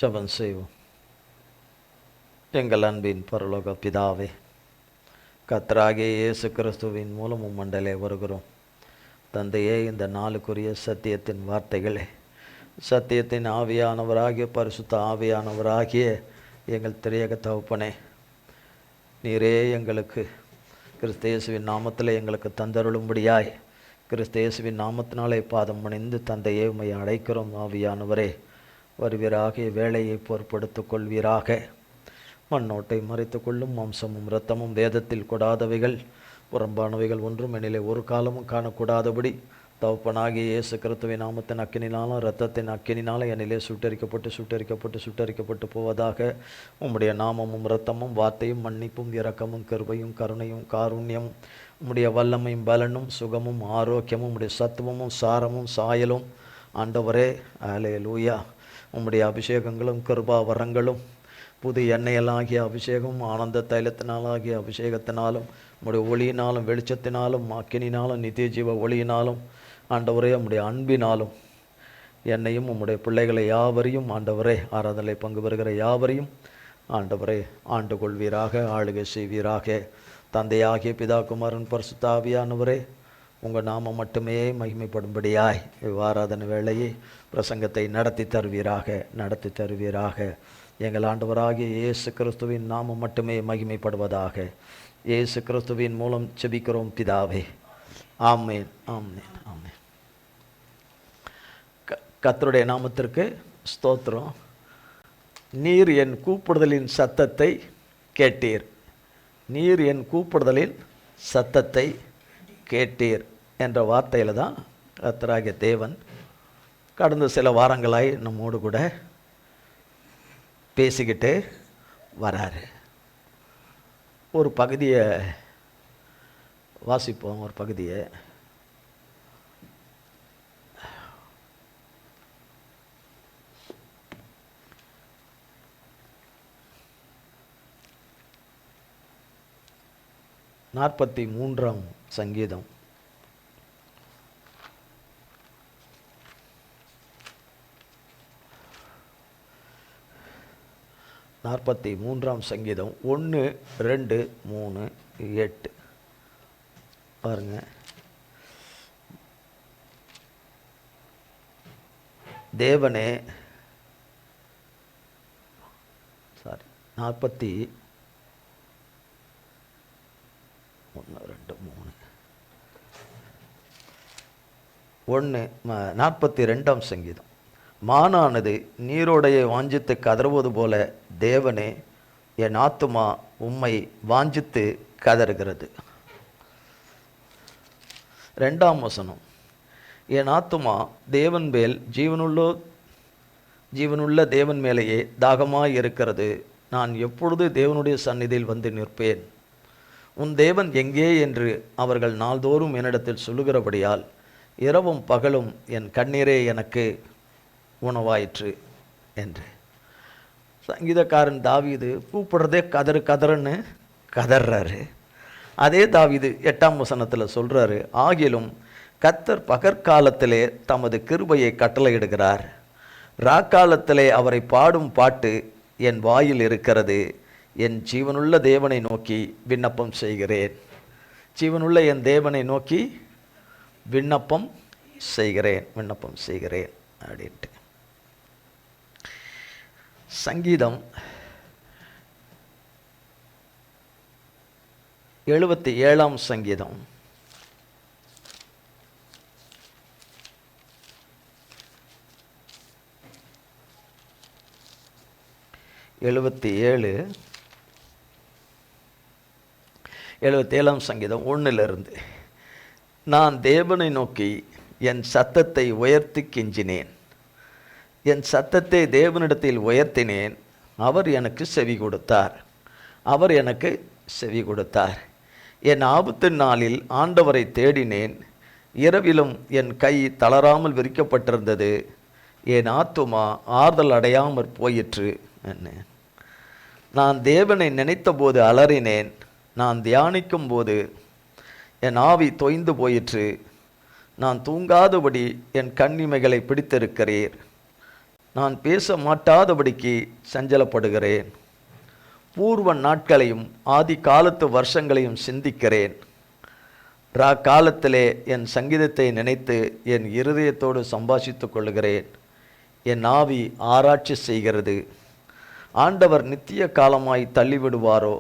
ஜெபம் செய்வோம். எங்கள் அன்பின் பரலோக பிதாவே, கர்த்தராகிய இயேசு கிறிஸ்துவின் மூலம் மண்டலே வருகிறோம். தந்தையே, இந்த நாளுக்குரிய சத்தியத்தின் வார்த்தைகளே, சத்தியத்தின் ஆவியானவராகிய பரிசுத்த ஆவியானவராகிய எங்கள் திரியக தகப்பனே, நீரே எங்களுக்கு கிறிஸ்தேசுவின் நாமத்தில் எங்களுக்கு தந்தருளும்படியாய் கிறிஸ்தேசுவின் நாமத்தினாலே பாதம் பணிந்து தந்தையே உம்மை அழைக்கிறோம். ஆவியானவரே வருவீராக, வேலையை பொறுப்படுத்திக் கொள்வீராக. மண்ணோட்டை மறைத்து கொள்ளும் மாம்சமும் இரத்தமும் வேதத்தில் கொடாதவைகள் புறம்பானவைகள் ஒன்றும் என்னிலே ஒரு காலமும் காணக்கூடாதபடி தகப்பனாகிய இயேசு கிறிஸ்துவின் நாமத்தின் அக்கினினாலும் இரத்தத்தின் அக்கினினாலும் என்னிலே சுட்டரிக்கப்பட்டு போவதாக. உம்முடைய நாமமும் இரத்தமும் வார்த்தையும் மன்னிப்பும் இரக்கமும் கிருபையும் கருணையும் காருண்யமும் உம்முடைய வல்லமையும் பலனும் சுகமும் ஆரோக்கியமும் உம்முடைய சத்துவமும் சாரமும் சாயலும் ஆண்டவரே, அல்லேலூயா, உம்முடைய அபிஷேகங்களும் கிருபா வரங்களும் புது எண்ணெயலாகிய அபிஷேகம் ஆனந்த தைலத்தினாலாகிய அபிஷேகத்தினாலும் உம்முடைய ஒளியினாலும் வெளிச்சத்தினாலும் அக்கினினாலும் நித்திய ஜீவ ஒளியினாலும் ஆண்டவரே உம்முடைய அன்பினாலும் என்னையும் உம்முடைய பிள்ளைகளை யாவரையும் ஆண்டவரே ஆராதனை பங்கு பெறுகிற யாவரையும் ஆண்டவரே ஆண்டு கொள்வீராக, ஆளுகை செய்வீராக. தந்தையாகிய பிதா குமாரன் பரிசுத்த ஆவியானவரே, உங்கள் நாமம் மட்டுமே மகிமைப்படும்படியாய் ஆராதனை வேளையை பிரசங்கத்தை நடத்தி தருவீராக. எங்கள் ஆண்டவராகிய இயேசு கிறிஸ்துவின் நாமம் மட்டுமே மகிமைப்படுவதாக. இயேசு கிறிஸ்துவின் மூலம் செபிக்கிறோம் பிதாவே, ஆமேன், ஆமேன், ஆமேன். கர்த்தருடைய நாமத்திற்கு ஸ்தோத்திரம். நீர் என் கூப்பிடுதலின் சத்தத்தை கேட்டீர். நீர் என் கூப்பிடுதலின் சத்தத்தை கேட்டீர் என்ற வார்த்தையில் தான் கர்த்தராகிய தேவன் கடந்த சில வாரங்களாய் நம்மோடு கூட பேசிக்கிட்டு வராரு. ஒரு பகுதியை வாசிப்போம். ஒரு பகுதியை நாற்பத்தி 3ஆம் சங்கீதம் 43ஆம் சங்கீதம் 1, 2, 3, 8 பாருங்க. தேவனே 41, 2, 3 42ஆம் சங்கீதம். மானானது நீரோடையை வாஞ்சித்து கதறுவது போல தேவனே என் ஆத்துமா உம்மை வாஞ்சித்து கதறுகிறது. 2ஆம் வசனம், என் ஆத்துமா தேவன் மேல் ஜீவனுள்ள தேவன் மேலேயே தாகமாய் இருக்கிறது. நான் எப்பொழுது தேவனுடைய சந்நிதியில் வந்து நிற்பேன்? உன் தேவன் எங்கே என்று அவர்கள் நாள்தோறும் என்னிடத்தில் சொல்லுகிறபடியால் இரவும் பகலும் என் கண்ணீரே எனக்கு உணவாயிற்று என்று. சங்கீதக்காரன் தாவீது கூப்பிடுறதே கதறுன்னு கதறாரு. அதே தாவீது 8ஆம் வசனத்தில் சொல்கிறாரு, ஆகிலும் கர்த்தர் பகற்காலத்திலே தமது கிருபையை கட்டளையிடுகிறார். ராக்காலத்திலே அவரை பாடும் பாட்டு என் வாயில் இருக்கிறது. என் ஜீவனுள்ள தேவனை நோக்கி விண்ணப்பம் செய்கிறேன். ஜீவனுள்ள என் தேவனை நோக்கி விண்ணப்பம் செய்கிறேன் அப்படின்ட்டு. சங்கீதம் 77ஆம் சங்கீதம் 77ஆம் சங்கீதம் 1 நான் தேவனை நோக்கி என் சத்தத்தை உயர்த்தி கெஞ்சினேன். என் சத்தத்தை தேவனிடத்தில் உயர்த்தினேன். அவர் எனக்கு செவி கொடுத்தார். என் ஆபத்து நாளில் ஆண்டவரை தேடினேன். இரவிலும் என் கை தளராமல் விரிக்கப்பட்டிருந்தது. என் ஆத்துமா ஆறுதல் அடையாமற் போயிற்று. நான் தேவனை நினைத்த போது அலறினேன். நான் தியானிக்கும் போது என் ஆவி தொய்ந்து போயிற்று. நான் தூங்காதபடி என் கண்ணிமைகளை பிடித்திருக்கிறீர். நான் பேச மாட்டாதபடிக்கு சஞ்சலப்படுகிறேன். பூர்வ நாட்களையும் ஆதி காலத்து வருஷங்களையும் சிந்திக்கிறேன். காலத்திலே என் சங்கீதத்தை நினைத்து என் இருதயத்தோடு சம்பாஷித்துக் கொள்கிறேன். என் ஆவி ஆராய்ச்சி செய்கிறது. ஆண்டவர் நித்திய காலமாய் தள்ளிவிடுவாரோ?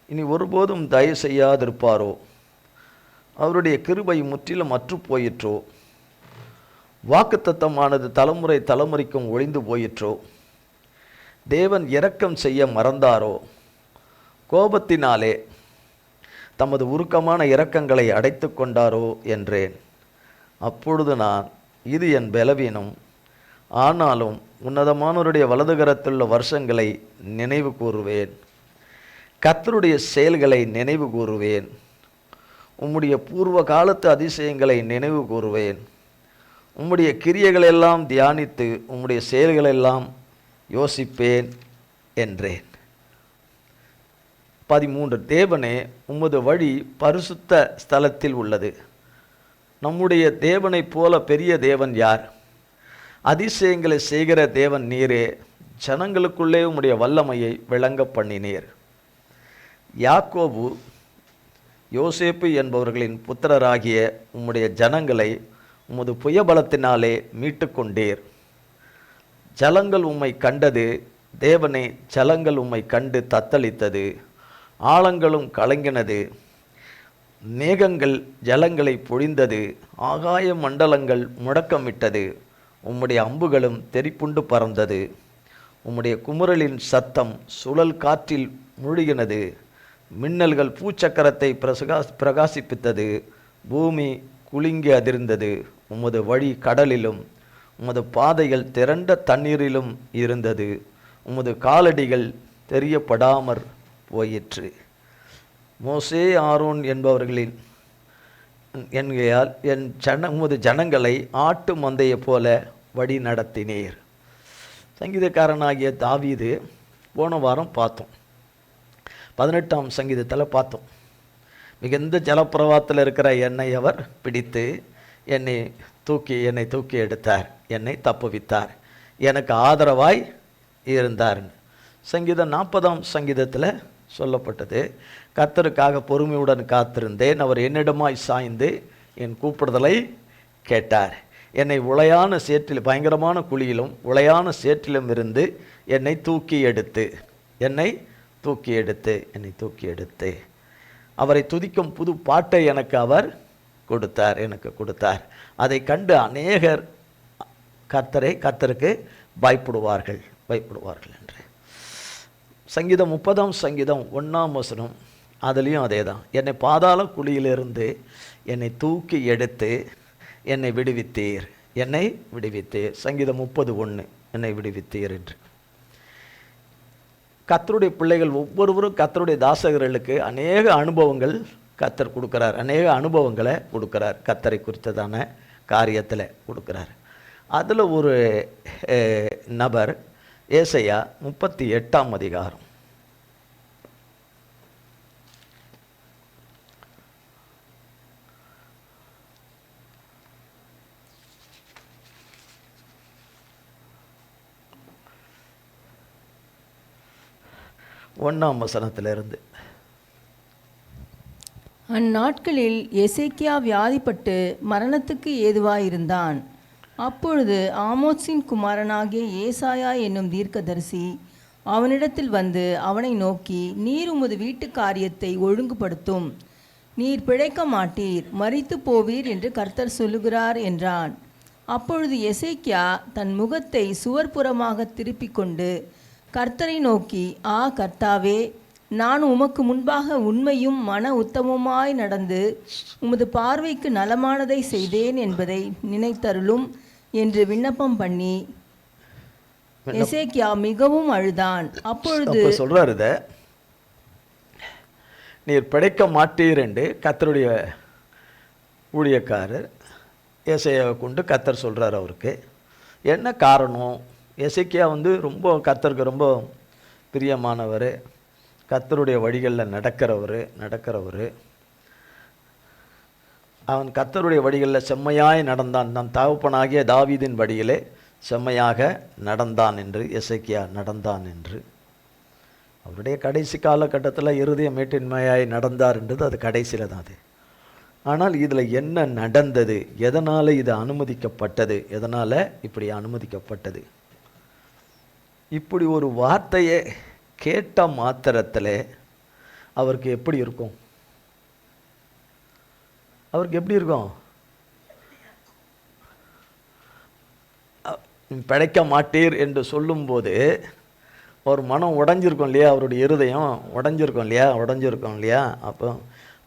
இனி ஒருபோதும் தயவு செய்யாதிருப்பாரோ? அவருடைய கிருபை முற்றிலும் அற்று போயிற்றோ? வாக்குத்தத்தமானது தலைமுறை தலைமுறைக்கும் ஒழிந்து போயிற்றோ? தேவன் இரக்கம் செய்ய மறந்தாரோ? கோபத்தினாலே தமது உருக்கமான இரக்கங்களை அடைத்து கொண்டாரோ என்றேன். அப்பொழுது நான், இது என் பலவீனம், ஆனாலும் உன்னதமானவருடைய வலதுகரத்துள்ள வருஷங்களை நினைவு கூறுவேன். கர்த்தருடைய செயல்களை நினைவு கூறுவேன். உம்முடைய பூர்வ காலத்து அதிசயங்களை நினைவு கூறுவேன். உம்முடைய கிரியைகளெல்லாம் தியானித்து உம்முடைய செயல்களெல்லாம் யோசிப்பேன் என்றேன். 13. தேவனே, உமது வழி பரிசுத்த ஸ்தலத்தில் உள்ளது. நம்முடைய தேவனைப் போல பெரிய தேவன் யார்? அதிசயங்களை செய்கிற தேவன் நீரே. ஜனங்களுக்குள்ளே உம்முடைய வல்லமையை விளங்க பண்ணினீர். யாக்கோபு யோசேப்பு என்பவர்களின் புத்திரராகிய உம்முடைய ஜனங்களை உமது புயபலத்தினாலே மீட்டு கொண்டீர். ஜலங்கள் உம்மை கண்டது. தேவனே, ஜலங்கள் உம்மை கண்டு தத்தளித்தது. ஆழங்களும் கலங்கினது. மேகங்கள் ஜலங்களை பொழிந்தது. ஆகாய மண்டலங்கள் முழக்கமிட்டது. உம்முடைய அம்புகளும் தெரிப்புண்டு பறந்தது. உம்முடைய குமுறலின் சத்தம் சுழல் காற்றில் முழுகினது. மின்னல்கள் பூச்சக்கரத்தை பிரகாசிப்பித்தது. பூமி குலுங்கி அதிர்ந்தது. உமது வழி கடலிலும் உமது பாதைகள் திரண்ட தண்ணீரிலும் இருந்தது. உமது காலடிகள் தெரியப்படாமற் போயிற்று. மோசே ஆரோன் என்பவர்களின் என்கையால் உமது ஜனங்களை ஆட்டு மந்தையை போல வழி நடத்தினீர். சங்கீதக்காரனாகிய தாவீது போன வாரம் பார்த்தோம். 18ஆம் சங்கீதத்தில் பார்த்தோம். மிகுந்த ஜலப்பிரவாத்தில் இருக்கிற என்னை அவர் பிடித்து என்னை தூக்கி எடுத்தார். என்னை தப்புவித்தார். எனக்கு ஆதரவாய் இருந்தார். சங்கீதம் 40ஆம் சங்கீதத்தில் சொல்லப்பட்டது, கர்த்தருக்காக பொறுமையுடன் காத்திருந்தேன். அவர் என்னிடமாய் சாய்ந்து என் கூப்பிடுதலை கேட்டார். என்னை உளையான சேற்றில், பயங்கரமான குழியிலும் உளையான சேற்றிலும் இருந்து என்னை தூக்கி எடுத்து அவரை துதிக்கும் புது பாட்டை எனக்கு அவர் கொடுத்தார். அதை கண்டு அநேகர் கர்த்தருக்கு பயப்படுவார்கள் என்று. சங்கீதம் 30ஆம் சங்கீதம் 1ஆம் வசனம், அதுலேயும் அதே தான். என்னை பாதாள குழியிலிருந்து என்னை தூக்கி எடுத்து என்னை விடுவித்தீர். சங்கீதம் 30:1 என்னை விடுவித்தீர் என்று. கர்த்தருடைய பிள்ளைகள் ஒவ்வொருவரும் கர்த்தருடைய தாசகர்களுக்கு அநேக அனுபவங்கள் கர்த்தர் கொடுக்குறார். அநேக அனுபவங்களை கொடுக்குறார். கர்த்தரை குறித்ததான காரியத்தில் கொடுக்குறார். அதில் ஒரு நபர் ஏசாயா 38ஆம் அதிகாரம். ஒன்றாம் வசனத்திலிருந்து. அந்நாட்களில் எசேக்கியா வியாதிப்பட்டு மரணத்துக்கு ஏதுவாயிருந்தான். அப்பொழுது ஆமோத்சின் குமாரனாகிய ஏசாயா என்னும் தீர்க்கதரிசி அவனிடத்தில் வந்து அவனை நோக்கி, நீர் உமது வீட்டு காரியத்தை ஒழுங்குபடுத்தும். நீர் பிழைக்க மாட்டீர், மரித்து போவீர் என்று கர்த்தர் சொல்லுகிறார் என்றான். அப்பொழுது எசேக்கியா தன் முகத்தை சுவர்புறமாக திருப்பிக் கொண்டு கர்த்தரை நோக்கி, கர்த்தாவே, நான் உமக்கு முன்பாக உண்மையும் மன உத்தமமாய் நடந்து உமது பார்வைக்கு நலமானதை செய்தேன் என்பதை நினைத்தருளும் என்று விண்ணப்பம் பண்ணி எசேக்கியா மிகவும் அழுதான். அப்பொழுது சொல்றாரு, நீர் பிழைக்க மாட்டீர் என்று கர்த்தருடைய ஊழியக்காரர் ஏசாயாவை கொண்டு கர்த்தர் சொல்றார். அவருக்கு என்ன காரணம்? எசேக்கியா ரொம்ப கர்த்தருக்கு ரொம்ப பிரியமானவர், கர்த்தருடைய வழிகளில் நடக்கிறவர். அவன் கர்த்தருடைய வழிகளில் செம்மையாய் நடந்தான், தன் தகப்பனாகிய தாவீதின் வழியிலே செம்மையாக நடந்தான் என்று, எசேக்கியா நடந்தான் என்று. அவருடைய கடைசி காலகட்டத்தில் இருதய மேட்டின்மையாய் நடந்தார் என்றது அது கடைசியில் தான் அது. ஆனால் இதில் என்ன நடந்தது, எதனால் இது அனுமதிக்கப்பட்டது, எதனால் இப்படி அனுமதிக்கப்பட்டது? இப்படி ஒரு வார்த்தையை கேட்ட மாத்திரத்தில் அவருக்கு எப்படி இருக்கும்? அவருக்கு எப்படி இருக்கும்? பிழைக்க மாட்டீர் என்று சொல்லும்போது ஒரு மனம் உடைஞ்சிருக்கும் இல்லையா, அவருடைய இருதயம் உடைஞ்சிருக்கும் இல்லையா.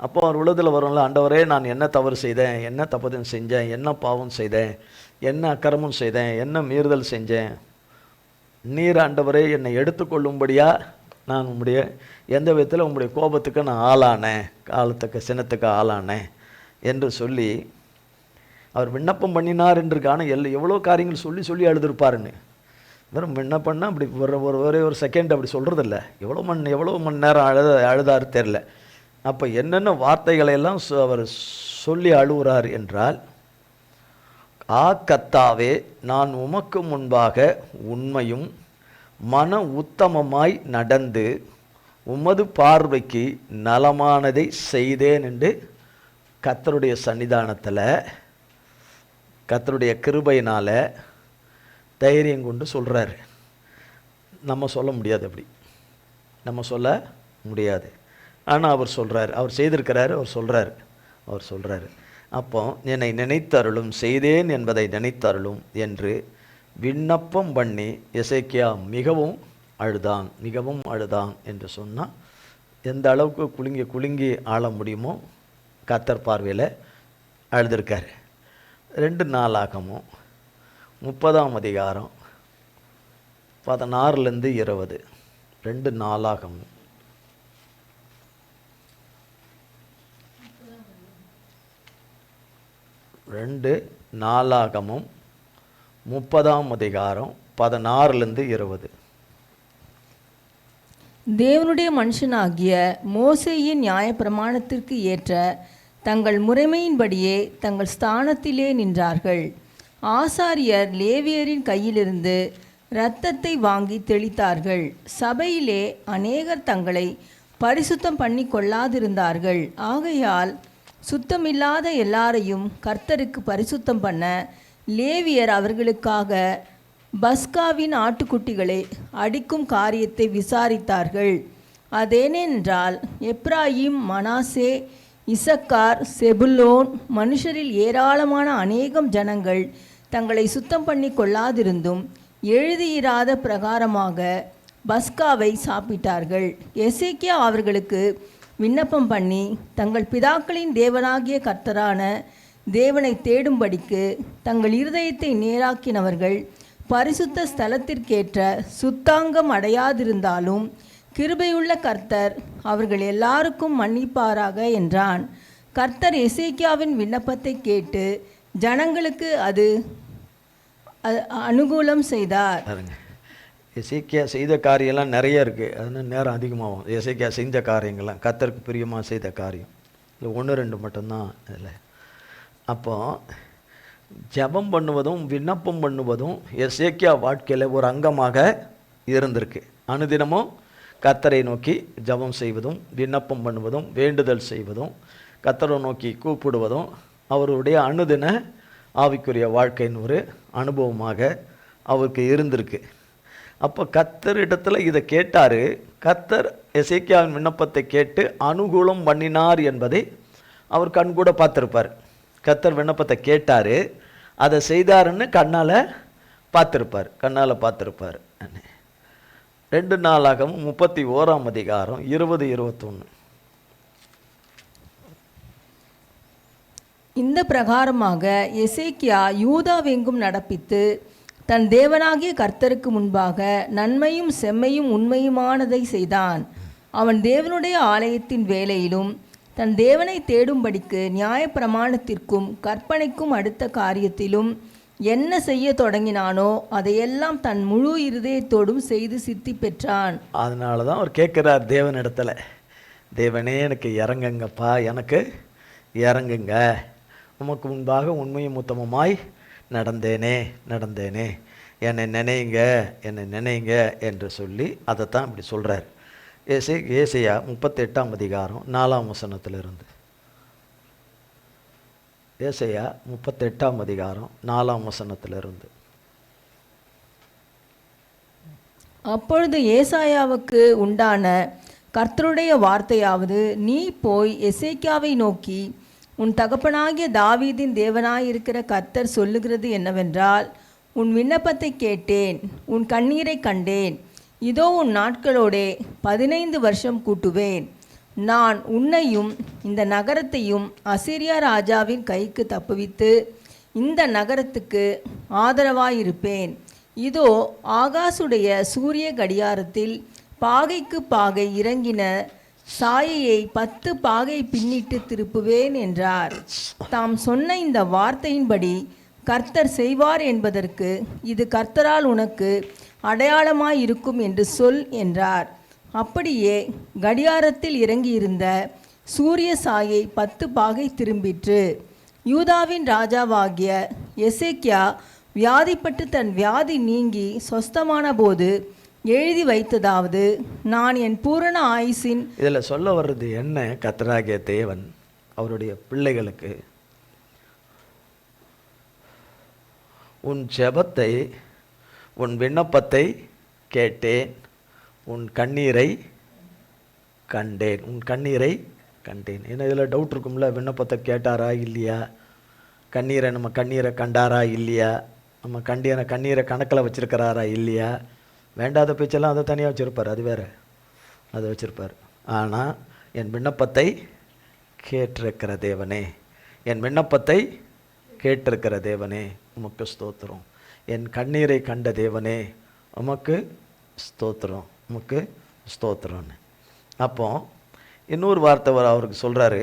அப்போ அவர் உள்ளதில் வரும்ல, ஆண்டவரே நான் என்ன தவறு செய்தேன், என்ன தப்பதும் செஞ்சேன், என்ன பாவம் செய்தேன், என்ன அக்கிரமம் செய்தேன், என்ன மீறுதல் செஞ்சேன், நீர் ஆண்டவரே என்னை எடுத்துக்கொள்ளும்படியா நான் உம்முடைய எந்த விதத்தில் உம்முடைய கோபத்துக்கு நான் ஆளானேன், காலத்துக்கு சினத்துக்கு ஆளானேன் என்று சொல்லி அவர் விண்ணப்பம் பண்ணினார் என்று காண எவ்வளோ காரியங்கள் சொல்லி சொல்லி அழுதுருப்பாருன்னு. வெறும் விண்ணப்பம்னா அப்படி ஒரே ஒரு செகண்ட் அப்படி சொல்கிறதில்ல, எவ்வளோ மணி நேரம் அழுதாரு தெரில. அப்போ என்னென்ன வார்த்தைகளையெல்லாம் அவர் சொல்லி அழுகிறார் என்றால், கர்த்தாவே நான் உமக்கு முன்பாக உண்மையும் மன உத்தமமாய் நடந்து உமது பார்வைக்கு நலமானதை செய்தேன் என்று கர்த்தருடைய சன்னிதானத்தில் கர்த்தருடைய கிருபையினால் தைரியம் கொண்டு சொல்கிறாரு. நம்ம சொல்ல முடியாது, அப்படி நம்ம சொல்ல முடியாது. ஆனால் அவர் சொல்கிறார், அவர் செய்திருக்கிறாரு, அவர் சொல்கிறாரு. அப்போ என்னை நினைத்தருளும், செய்தேன் என்பதை நினைத்தருளும் என்று விண்ணப்பம் பண்ணி எசேக்கியா மிகவும் அழுதான் என்று சொன்னால், எந்த அளவுக்கு குலுங்கி ஆள முடியுமோ கர்த்தர் பார்வையில் அழுதுருக்கார். 2 நாளாகமும் 30ஆம் அதிகாரம் 16 20. 2 நாளாகமும் 30ஆம் அதிகாரம் 16 20. தேவனுடைய மனுஷனாகிய மோசேயின் நியாயப்பிரமாணத்திற்கு ஏற்ற தங்கள் முறைமையின்படியே தங்கள் ஸ்தானத்திலே நின்றார்கள். ஆசாரியர் லேவியரின் கையிலிருந்து இரத்தத்தை வாங்கி தெளித்தார்கள். சபையிலே அநேகர் தங்களை பரிசுத்தம் பண்ணி கொள்ளாதிருந்தார்கள். ஆகையால் சுத்தமில்லாத எல்லாரையும் கர்த்தருக்கு பரிசுத்தம் பண்ண லேவியர் அவர்களுக்காக பஸ்காவின் ஆட்டுக்குட்டிகளை அடிக்கும் காரியத்தை விசாரித்தார்கள். அதேனென்றால் எப்ராயிம், மனாசே, இசக்கார், செபுலோன் மனுஷரில் ஏராளமான அநேகம் ஜனங்கள் தங்களை சுத்தம் பண்ணி கொள்ளாதிருந்தும் எழுதியிராத பிரகாரமாக பஸ்காவை சாப்பிட்டார்கள். எசேக்கியா அவர்களுக்கு விண்ணப்பம் பண்ணி தங்கள் பிதாக்களின் தேவனாகிய கர்த்தரான தேவனை தேடும்படிக்கு தங்கள் இருதயத்தை நேராக்கினவர்கள் பரிசுத்த ஸ்தலத்திற்கேற்ற சுத்தாங்கம் அடையாதிருந்தாலும் கிருபையுள்ள கர்த்தர் அவர்கள் எல்லாருக்கும் மன்னிப்பாராக என்றான். கர்த்தர் எசேக்கியாவின் விண்ணப்பத்தை கேட்டு ஜனங்களுக்கு அது அனுகூலம் செய்தார். எசேக்கியா செய்த காரியம்லாம் நிறைய இருக்குது, அதனால் நேரம் அதிகமாகும். எசேக்கியா செஞ்ச காரியங்கள்லாம் கர்த்தருக்கு பிரியமாக செய்த காரியம் இல்லை, 1-2 மட்டும்தான் இதில். அப்போ ஜெபம் பண்ணுவதும் விண்ணப்பம் பண்ணுவதும் எசேக்கியா வாழ்க்கையில் ஒரு அங்கமாக இருந்திருக்கு. அனுதினமும் கர்த்தரை நோக்கி ஜெபம் செய்வதும் விண்ணப்பம் பண்ணுவதும் வேண்டுதல் செய்வதும் கர்த்தரை நோக்கி கூப்பிடுவதும் அவருடைய அனுதின ஆவிக்குரிய வாழ்க்கையின் ஒரு அனுபவமாக அவருக்கு இருந்திருக்கு. அப்போ கர்த்தரிடத்தில் இதை கேட்டார். கர்த்தர் எசேக்கியாவின் விண்ணப்பத்தை கேட்டு அனுகூலம் பண்ணினார் என்பதை அவர் கண்கூட பார்த்துருப்பார். கர்த்தர் விண்ணப்பத்தை கேட்டார், அதை செய்தாருன்னு கண்ணால் பார்த்துருப்பார். 2 நாளாகமும் 31ஆம் அதிகாரம் 20-21. இந்த பிரகாரமாக எசேக்கியா யூதாவெங்கும் நடப்பித்து தன் தேவனாகிய கர்த்தருக்கு முன்பாக நன்மையும் செம்மையும் உண்மையுமானதை செய்தான். அவன் தேவனுடைய ஆலயத்தின் வேலையிலும் தன் தேவனை தேடும்படிக்கு நியாயப்பிரமாணத்திற்கும் கற்பனைக்கும் அடுத்த காரியத்திலும் என்ன செய்ய தொடங்கினானோ அதையெல்லாம் தன் முழு இருதயத்தோடும் செய்து சித்தி பெற்றான். அதனால தான் அவர் கேட்குறார் தேவனிடத்தில், தேவனே எனக்கு இறங்குங்கப்பா, எனக்கு இறங்குங்க உமக்கு முன்பாக உண்மையும் உத்தமமாய் நடந்தேனே, என்னை நினைங்க என்று சொல்லி அதைத்தான் இப்படி சொல்கிறார். ஏசாயா 38ஆம் அதிகாரம் 4ஆம் வசனத்திலிருந்து. ஏசாயா 38ஆம் அதிகாரம் 4ஆம் வசனத்திலிருந்து. அப்பொழுது ஏசாயாவுக்கு உண்டான கர்த்தருடைய வார்த்தையாவது, நீ போய் எசேக்கியாவை நோக்கி, உன் தகப்பனாகிய தாவீதின் தேவனாயிருக்கிற கர்த்தர் சொல்லுகிறது என்னவென்றால், உன் விண்ணப்பத்தை கேட்டேன், உன் கண்ணீரை கண்டேன். இதோ உன் நாட்களோடே 15 வருஷம் கூட்டுவேன். நான் உன்னையும் இந்த நகரத்தையும் அசீரியா ராஜாவின் கைக்கு தப்புவித்து இந்த நகரத்துக்கு ஆதரவாயிருப்பேன். இதோ ஆகாசுடைய சூரிய கடியாரத்தில் பாகைக்கு பாகை இறங்கின சாயையை 10 பாகை பின்னிட்டு திருப்புவேன் என்றார். தாம் சொன்ன இந்த வார்த்தையின்படி கர்த்தர் செய்வார் என்பதற்கு இது கர்த்தரால் உனக்கு அடையாளமாயிருக்கும் என்று சொல் என்றார். அப்படியே கடியாரத்தில் இறங்கியிருந்த சூரிய சாயை 10 பாகை திரும்பிற்று. யூதாவின் ராஜாவாகிய எசேக்கியா வியாதிப்பட்டு தன் வியாதி நீங்கி சொஸ்தமான போது எழுதி வைத்ததாவது, நான் என் பூரண ஆயுசின். இதில் சொல்ல வர்றது என்ன? கர்த்தராகிய தேவன் அவருடைய பிள்ளைகளுக்கு உன் ஜெபத்தை, உன் விண்ணப்பத்தை கேட்டேன், உன் கண்ணீரை கண்டேன். ஏன்னா இதில் டவுட் இருக்கும்ல, விண்ணப்பத்தை கேட்டாரா இல்லையா, நம்ம கண்ணீரை கண்டாரா இல்லையா, நம்ம கண்ணீரை கணக்கில் வச்சுருக்கிறாரா இல்லையா. வேண்டாத பேச்செல்லாம் அதை தனியாக வச்சுருப்பார், அது வேறு, அதை வச்சுருப்பார். ஆனால் என் விண்ணப்பத்தை கேட்டிருக்கிற தேவனே உமக்கு ஸ்தோத்திரம். என் கண்ணீரை கண்ட தேவனே உமக்கு ஸ்தோத்திரம்னு. அப்போ இன்னொரு வார்த்தை அவருக்கு சொல்கிறாரு,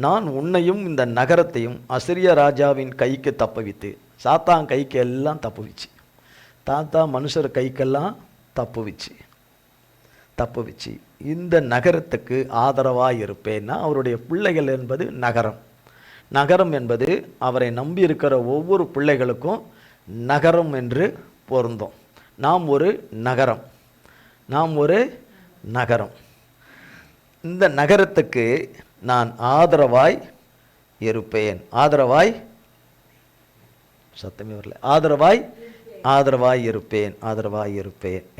நான் உன்னையும் இந்த நகரத்தையும் அசிரிய ராஜாவின் கைக்கு தப்புவித்து. சாத்தான் கைக்கு எல்லாம் தப்புவிச்சு, மனுஷர் கைக்கெல்லாம் தப்புவிச்சு இந்த நகரத்துக்கு ஆதரவாக இருப்பேன்னா, அவருடைய பிள்ளைகள் என்பது நகரம் என்பது அவரை நம்பி இருக்கிற ஒவ்வொரு பிள்ளைகளுக்கும் நகரம் என்று பொருந்தும். நாம் ஒரு நகரம். இந்த நகரத்துக்கு நான் ஆதரவாய் இருப்பேன். சத்தமே வரல. ஆதரவாய் இருப்பேன்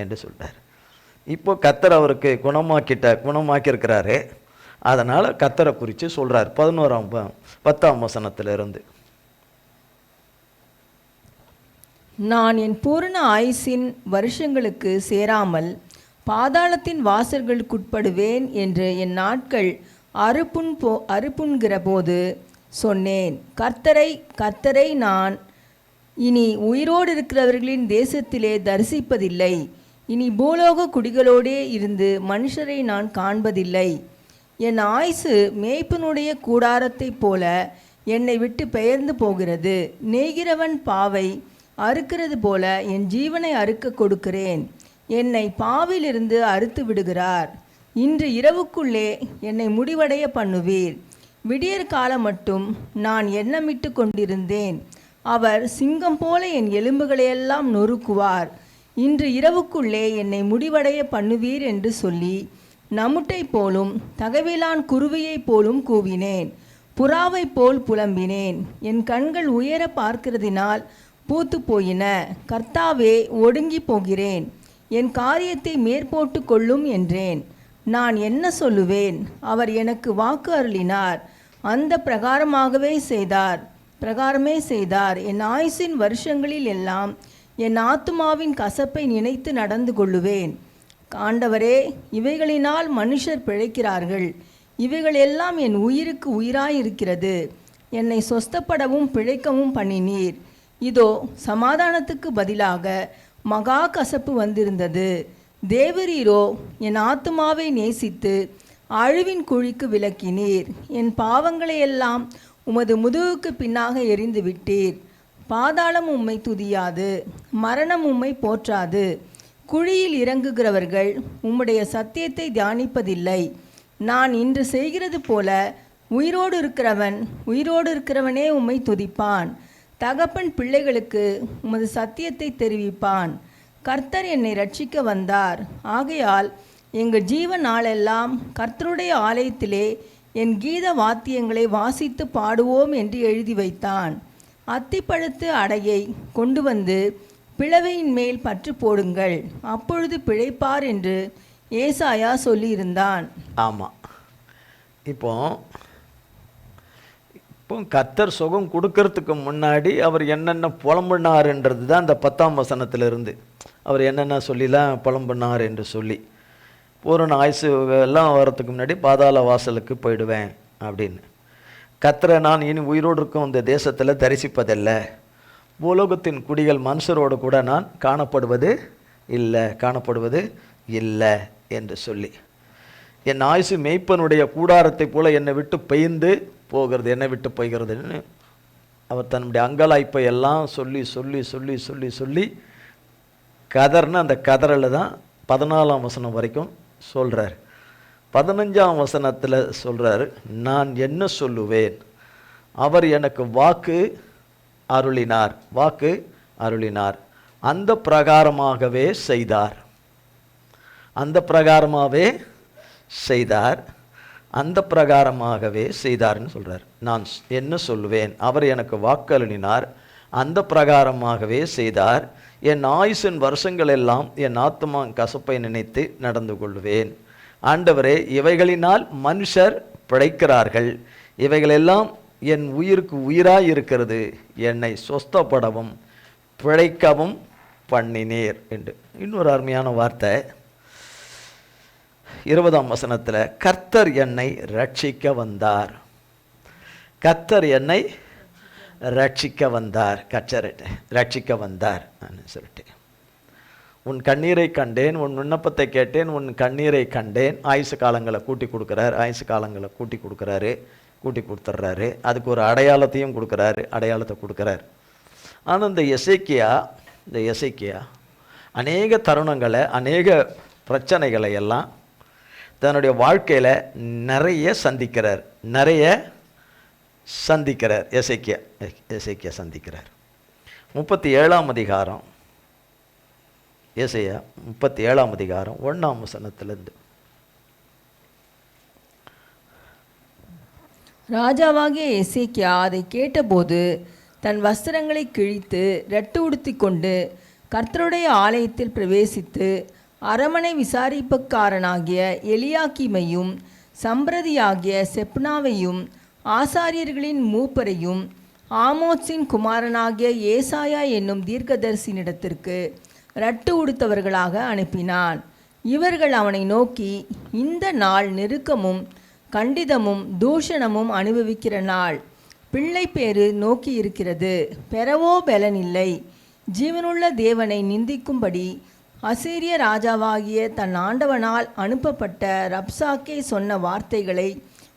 என்று சொல்றார். இப்போ கர்த்தர் அவருக்கு குணமாக்கியிருக்கிறாரு. அதனால் கர்த்தரை குறித்து சொல்கிறார். 10ஆம் வசனத்திலிருந்து. நான் என் பூரண ஆயுசின் வருஷங்களுக்கு சேராமல் பாதாளத்தின் வாசல்களுக்குட்படுவேன் என்று என் நாட்கள் அறுப்புண்கிற போது சொன்னேன். கர்த்தரை நான் இனி உயிரோடு இருக்கிறவர்களின் தேசத்திலே தரிசிப்பதில்லை. இனி பூலோக குடிகளோடே இருந்து மனுஷரை நான் காண்பதில்லை. என் ஆயுசு மேய்ப்பனுடைய கூடாரத்தைப் போல என்னை விட்டு பெயர்ந்து போகிறது. நெய்கிறவன் பாவை அறுக்கிறது போல என் ஜீவனை அறுக்க கொடுக்கிறேன். என்னை பாவிலிருந்து அறுத்து விடுகிறார். இன்று இரவுக்குள்ளே என்னை முடிவடைய பண்ணுவீர். விடியற் காலம் மட்டும் நான் எண்ணமிட்டு கொண்டிருந்தேன். அவர் சிங்கம் போல என் எலும்புகளையெல்லாம் நொறுக்குவார். இன்று இரவுக்குள்ளே என்னை முடிவடைய பண்ணுவீர் என்று சொல்லி நமுட்டை போலும் தகவிலான் குருவியைப் போலும் கூவினேன். புறாவைப் போல் புலம்பினேன். என் கண்கள் உயர பார்க்கிறதினால் பூத்து போயின. கர்த்தாவே, ஒடுங்கி போகிறேன். என் காரியத்தை மேற்போட்டு கொள்ளும் என்றேன். நான் என்ன சொல்லுவேன்? அவர் எனக்கு வாக்கு அருளினார். அந்த பிரகாரமே செய்தார். என் ஆயுசின் வருஷங்களில் எல்லாம் என் ஆத்துமாவின் கசப்பை நினைத்து நடந்து கொள்ளுவேன். ஆண்டவரே, இவைகளினால் மனுஷர் பிழைக்கிறார்கள். இவைகள் எல்லாம் என் உயிருக்கு உயிராயிருக்கிறது. என்னை சொஸ்தப்படவும் பிழைக்கவும் பண்ணினீர். இதோ, சமாதானத்துக்கு பதிலாக மகா கசப்பு வந்திருந்தது. தேவரீரோ என் ஆத்துமாவை நேசித்து அழிவின் குழிக்கு விலக்கினீர். என் பாவங்களையெல்லாம் உமது முதுகுக்கு பின்னாக எறிந்து விட்டீர். பாதாளம் உம்மை துதியாது, மரணம் உம்மை போற்றாது. குழியில் இறங்குகிறவர்கள் உம்முடைய சத்தியத்தை தியானிப்பதில்லை. நான் இன்று செய்கிறது போல உயிரோடு இருக்கிறவனே உம்மை துதிப்பான். தகப்பன் பிள்ளைகளுக்கு உமது சத்தியத்தை தெரிவிப்பான். கர்த்தர் என்னை ரட்சிக்க வந்தார். ஆகையால் எங்கள் ஜீவ நாளெல்லாம் கர்த்தருடைய ஆலயத்திலே என் கீத வாத்தியங்களை வாசித்து பாடுவோம் என்று எழுதி வைத்தான். அத்திப்பழத்து அடையை கொண்டு வந்து பிளவையின் மேல் பற்று போடுங்கள், அப்பொழுது பிழைப்பார் என்று ஏசாயா சொல்லியிருந்தான். ஆமாம். இப்போ கர்த்தர் சுகம் கொடுக்கறதுக்கு முன்னாடி அவர் என்னென்ன புலம்புனார்ன்றது தான் அந்த 10ஆம் வசனத்திலிருந்து அவர் என்னென்ன சொல்லிலாம் புலம்புனார் என்று சொல்லி, பூரண ஆயுசு எல்லாம் வரத்துக்கு முன்னாடி பாதாள வாசலுக்கு போயிடுவேன் அப்படின்னு. கர்த்தரை நான் இனி உயிரோடு இருக்கும் இந்த தேசத்தில் தரிசிப்பதில்ல, பூலோகத்தின் குடிகள் மனுஷரோடு கூட நான் காணப்படுவது இல்லை என்று சொல்லி, என் ஆயுசு மேய்ப்பனுடைய கூடாரத்தை போல என்னை விட்டு பெய்ந்து போகிறது, என்னை விட்டு போய்கிறதுன்னு அவர் தன்னுடைய அங்கலாய்ப்பை எல்லாம் சொல்லி சொல்லி சொல்லி சொல்லி சொல்லி கதர்னு அந்த கதறலை தான் 14ஆம் வசனம் வரைக்கும் சொல்கிறார். 15ஆம் வசனத்தில் சொல்கிறார், நான் என்ன சொல்லுவேன், அவர் எனக்கு வாக்கு அருளினார், அந்த பிரகாரமாகவே செய்தார், அந்த பிரகாரமாகவே செய்தார்னு சொல்கிறார். நான் என்ன சொல்லுவேன், அவர் எனக்கு வாக்கு அருளினார், அந்த பிரகாரமாகவே செய்தார். என் ஆயுசின் வருஷங்கள் எல்லாம் என் ஆத்துமா கசப்பை நினைத்து நடந்து கொள்வேன். ஆண்டவரே, இவைகளினால் மனுஷர் பிழைக்கிறார்கள், இவைகளெல்லாம் என் உயிருக்கு உயிராய் இருக்கிறது, என்னை சொஸ்தப்படவும் பிழைக்கவும் பண்ணினீர் என்று. இன்னொரு அருமையான வார்த்தை 20ஆம் வசனத்தில், கர்த்தர் என்னை ரட்சிக்க வந்தார், சொல்லிட்டு, உன் கண்ணீரை கண்டேன், உன் விண்ணப்பத்தை கேட்டேன், உன் கண்ணீரை கண்டேன். ஆயுசு காலங்களை கூட்டி கொடுக்குறாரு, கூட்டி கொடுத்துட்றாரு. அதுக்கு ஒரு அடையாளத்தையும் கொடுக்குறாரு. ஆனால் இந்த எசேக்கியா அநேக தருணங்களை, அநேக பிரச்சனைகளை எல்லாம் தன்னுடைய வாழ்க்கையில் நிறைய சந்திக்கிறார். எசேக்கியா சந்திக்கிறார். 37ஆம் அதிகாரம், ஏசாயா 37ஆம் அதிகாரம் 1ஆம் வசனத்திலிருந்து. ராஜாவாகிய எசேக்கியா அதை கேட்டபோது தன் வஸ்திரங்களை கிழித்து இரட்டு உடுத்தி கொண்டு கர்த்தருடைய ஆலயத்தில் பிரவேசித்து அரமனை விசாரிப்புக்காரனாகிய எலியாக்கீமையும் சம்பிரதியாகிய செப்னாவையும் ஆசாரியர்களின் மூப்பரையும் ஆமோத்சின் குமாரனாகிய ஏசாயா என்னும் தீர்க்கதரிசினிடத்திற்கு இரட்டு உடுத்தவர்களாக அனுப்பினான். இவர்கள் அவனை நோக்கி, இந்த நாள் நெருக்கமும் கண்டிதமும் தூஷணமும் அனுபவிக்கிற நாள், பிள்ளை பேறு நோக்கி இருக்கிறது, பெறவோ பலனில்லை. ஜீவனுள்ள தேவனை நிந்திக்கும்படி அசீரிய ராஜாவாகிய தன் ஆண்டவனால் அனுப்பப்பட்ட ரப்சாக்கே சொன்ன வார்த்தைகளை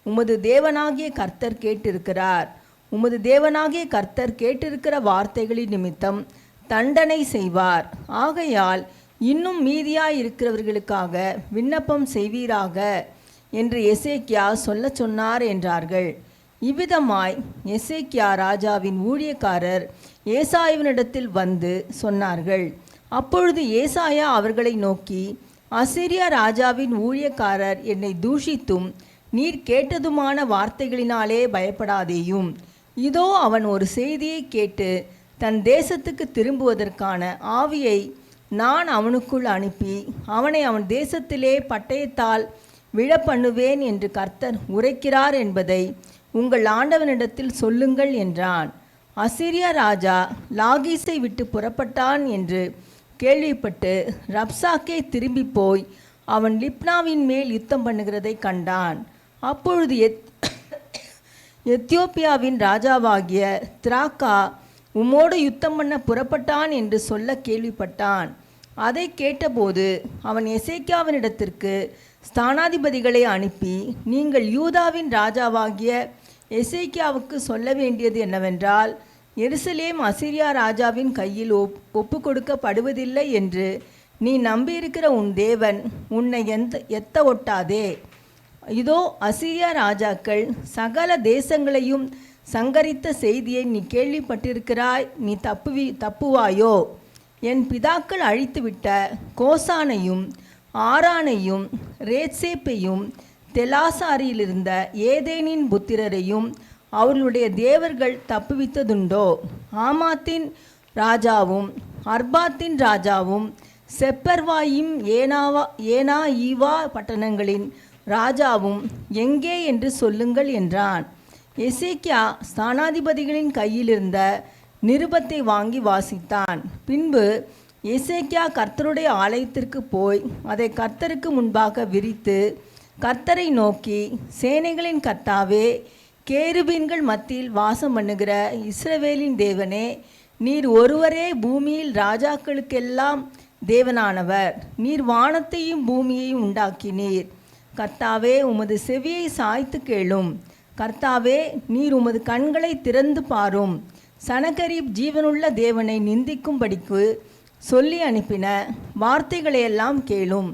உமது தேவனாகிய கர்த்தர் கேட்டிருக்கிற வார்த்தைகளின் நிமித்தம் தண்டனை செய்வார். ஆகையால் இன்னும் மீதியாயிருக்கிறவர்களுக்காக விண்ணப்பம் செய்வீராக என்று எசேக்கியா சொல்லச் சொன்னார் என்றார்கள். இவ்விதமாய் எசேக்கியா ராஜாவின் ஊழியக்காரர் ஏசாயாவினிடத்தில் வந்து சொன்னார்கள். அப்பொழுது ஏசாயா அவர்களை நோக்கி, அசீரியா ராஜாவின் ஊழியக்காரர் என்னை தூஷித்தும் நீர் கேட்டதுமான வார்த்தைகளினாலே பயப்படாதேயும். இதோ அவன் ஒரு செய்தியை கேட்டு தன் தேசத்துக்கு திரும்புவதற்கான ஆவியை நான் அவனுக்குள் அனுப்பி அவனை அவன் தேசத்திலே பட்டயத்தால் விழப்பண்ணுவேன் என்று கர்த்தர் உரைக்கிறார் என்பதை உங்கள் ஆண்டவனிடத்தில் சொல்லுங்கள் என்றான். அசீரியா ராஜா லாகீஸை விட்டு புறப்பட்டான் என்று கேள்விப்பட்டு ரப்சாக்கே திரும்பி போய் அவன் லிப்னாவின் மேல் யுத்தம் பண்ணுகிறதை கண்டான். அப்பொழுது எத்தியோப்பியாவின் ராஜாவாகிய திராக்கா உம்மோடு யுத்தம் பண்ண புறப்பட்டான் என்று சொல்ல கேள்விப்பட்டான். அதை கேட்டபோது அவன் எசேக்கியாவினிடத்திற்கு ஸ்தானாதிபதிகளை அனுப்பி, நீங்கள் யூதாவின் ராஜாவாகிய எசேக்கியாவுக்கு சொல்ல வேண்டியது என்னவென்றால், எருசலேம் அசீரியா ராஜாவின் கையில் ஒப்பு கொடுக்கப்படுவதில்லை என்று நீ நம்பியிருக்கிற உன் தேவன் உன்னை எத்த ஒட்டாதே. இதோ அசீரியா ராஜாக்கள் சகல தேசங்களையும் சங்கரித்த செய்தியை நீ கேள்விப்பட்டிருக்கிறாய். நீ தப்புவாயோ? என் பிதாக்கள் அழித்துவிட்ட கோசானையும் ஆரானையும் ரேத்சேப்பையும் தெலாசாரியிலிருந்த ஏதேனின் புத்திரரையும் அவர்களுடைய தேவர்கள் தப்புவித்ததுண்டோ? ஆமாத்தின் ராஜாவும் அர்பாத்தின் ராஜாவும் செப்பர்வாயும் ஏனாஈவா பட்டணங்களின் ராஜாவும் எங்கே என்று சொல்லுங்கள் என்றான். எசேக்கியா ஸ்தானாதிபதிகளின் கையிலிருந்த நிருபத்தை வாங்கி வாசித்தான். பின்பு எசேக்கியா கர்த்தருடைய ஆலயத்திற்கு போய் அதை கர்த்தருக்கு முன்பாக விரித்து கர்த்தரை நோக்கி, சேனைகளின் கர்த்தாவே, கேருபீன்கள் மத்தியில் வாசம் பண்ணுகிற இஸ்ரவேலின் தேவனே, நீர் ஒருவரே பூமியில் ராஜாக்களுக்கெல்லாம் தேவனானவர். நீர் வானத்தையும் பூமியையும் உண்டாக்கினீர். கர்த்தாவே, உமது செவியை சாய்த்து கேளும். கர்த்தாவே, நீர் உமது கண்களை திறந்து பாரும். சனகரீப் ஜீவனுள்ள தேவனை நிந்திக்கும்படிக்கு சொல்லி அனுப்பின வார்த்தைகளையெல்லாம் கேளும்.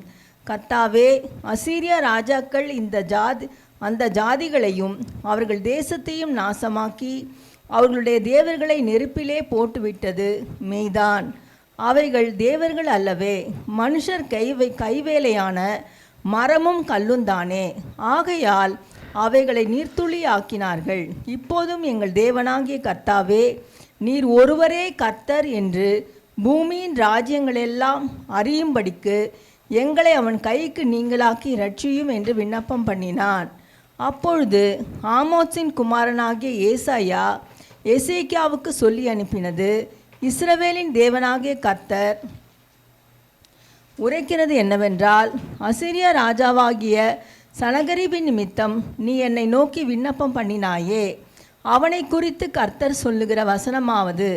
கர்த்தாவே, அசீரியா ராஜாக்கள் அந்த ஜாதிகளையும் அவர்கள் தேசத்தையும் நாசமாக்கி அவர்களுடைய தேவர்களை நெருப்பிலே போட்டுவிட்டது மெய்தான். அவைகள் தேவர்கள் அல்லவே, மனுஷர் கைவேலையான மரமும் கல்லுந்தானே. ஆகையால் அவைகளை நீர்த்துளி ஆக்கினார்கள். இப்போதும் எங்கள் தேவனாகிய கர்த்தாவே, நீர் ஒருவரே கர்த்தர் என்று பூமியின் ராஜ்யங்களெல்லாம் அறியும்படிக்கு எங்களை அவன் கைக்கு நீங்களாக்கி இரட்சியும் என்று விண்ணப்பம் பண்ணினான். அப்பொழுது ஆமோத்சின் குமாரனாகிய ஏசாயா எசேக்கியாவுக்கு சொல்லி அனுப்பினது, இஸ்ரவேலின் தேவனாகிய கர்த்தர் உரைக்கிறது என்னவென்றால், அசீரியா ராஜாவாகிய சனகரீபின் நிமித்தம் நீ என்னை நோக்கி விண்ணப்பம் பண்ணினாயே. அவனை குறித்து கர்த்தர் சொல்லுகிற வசனமாவது,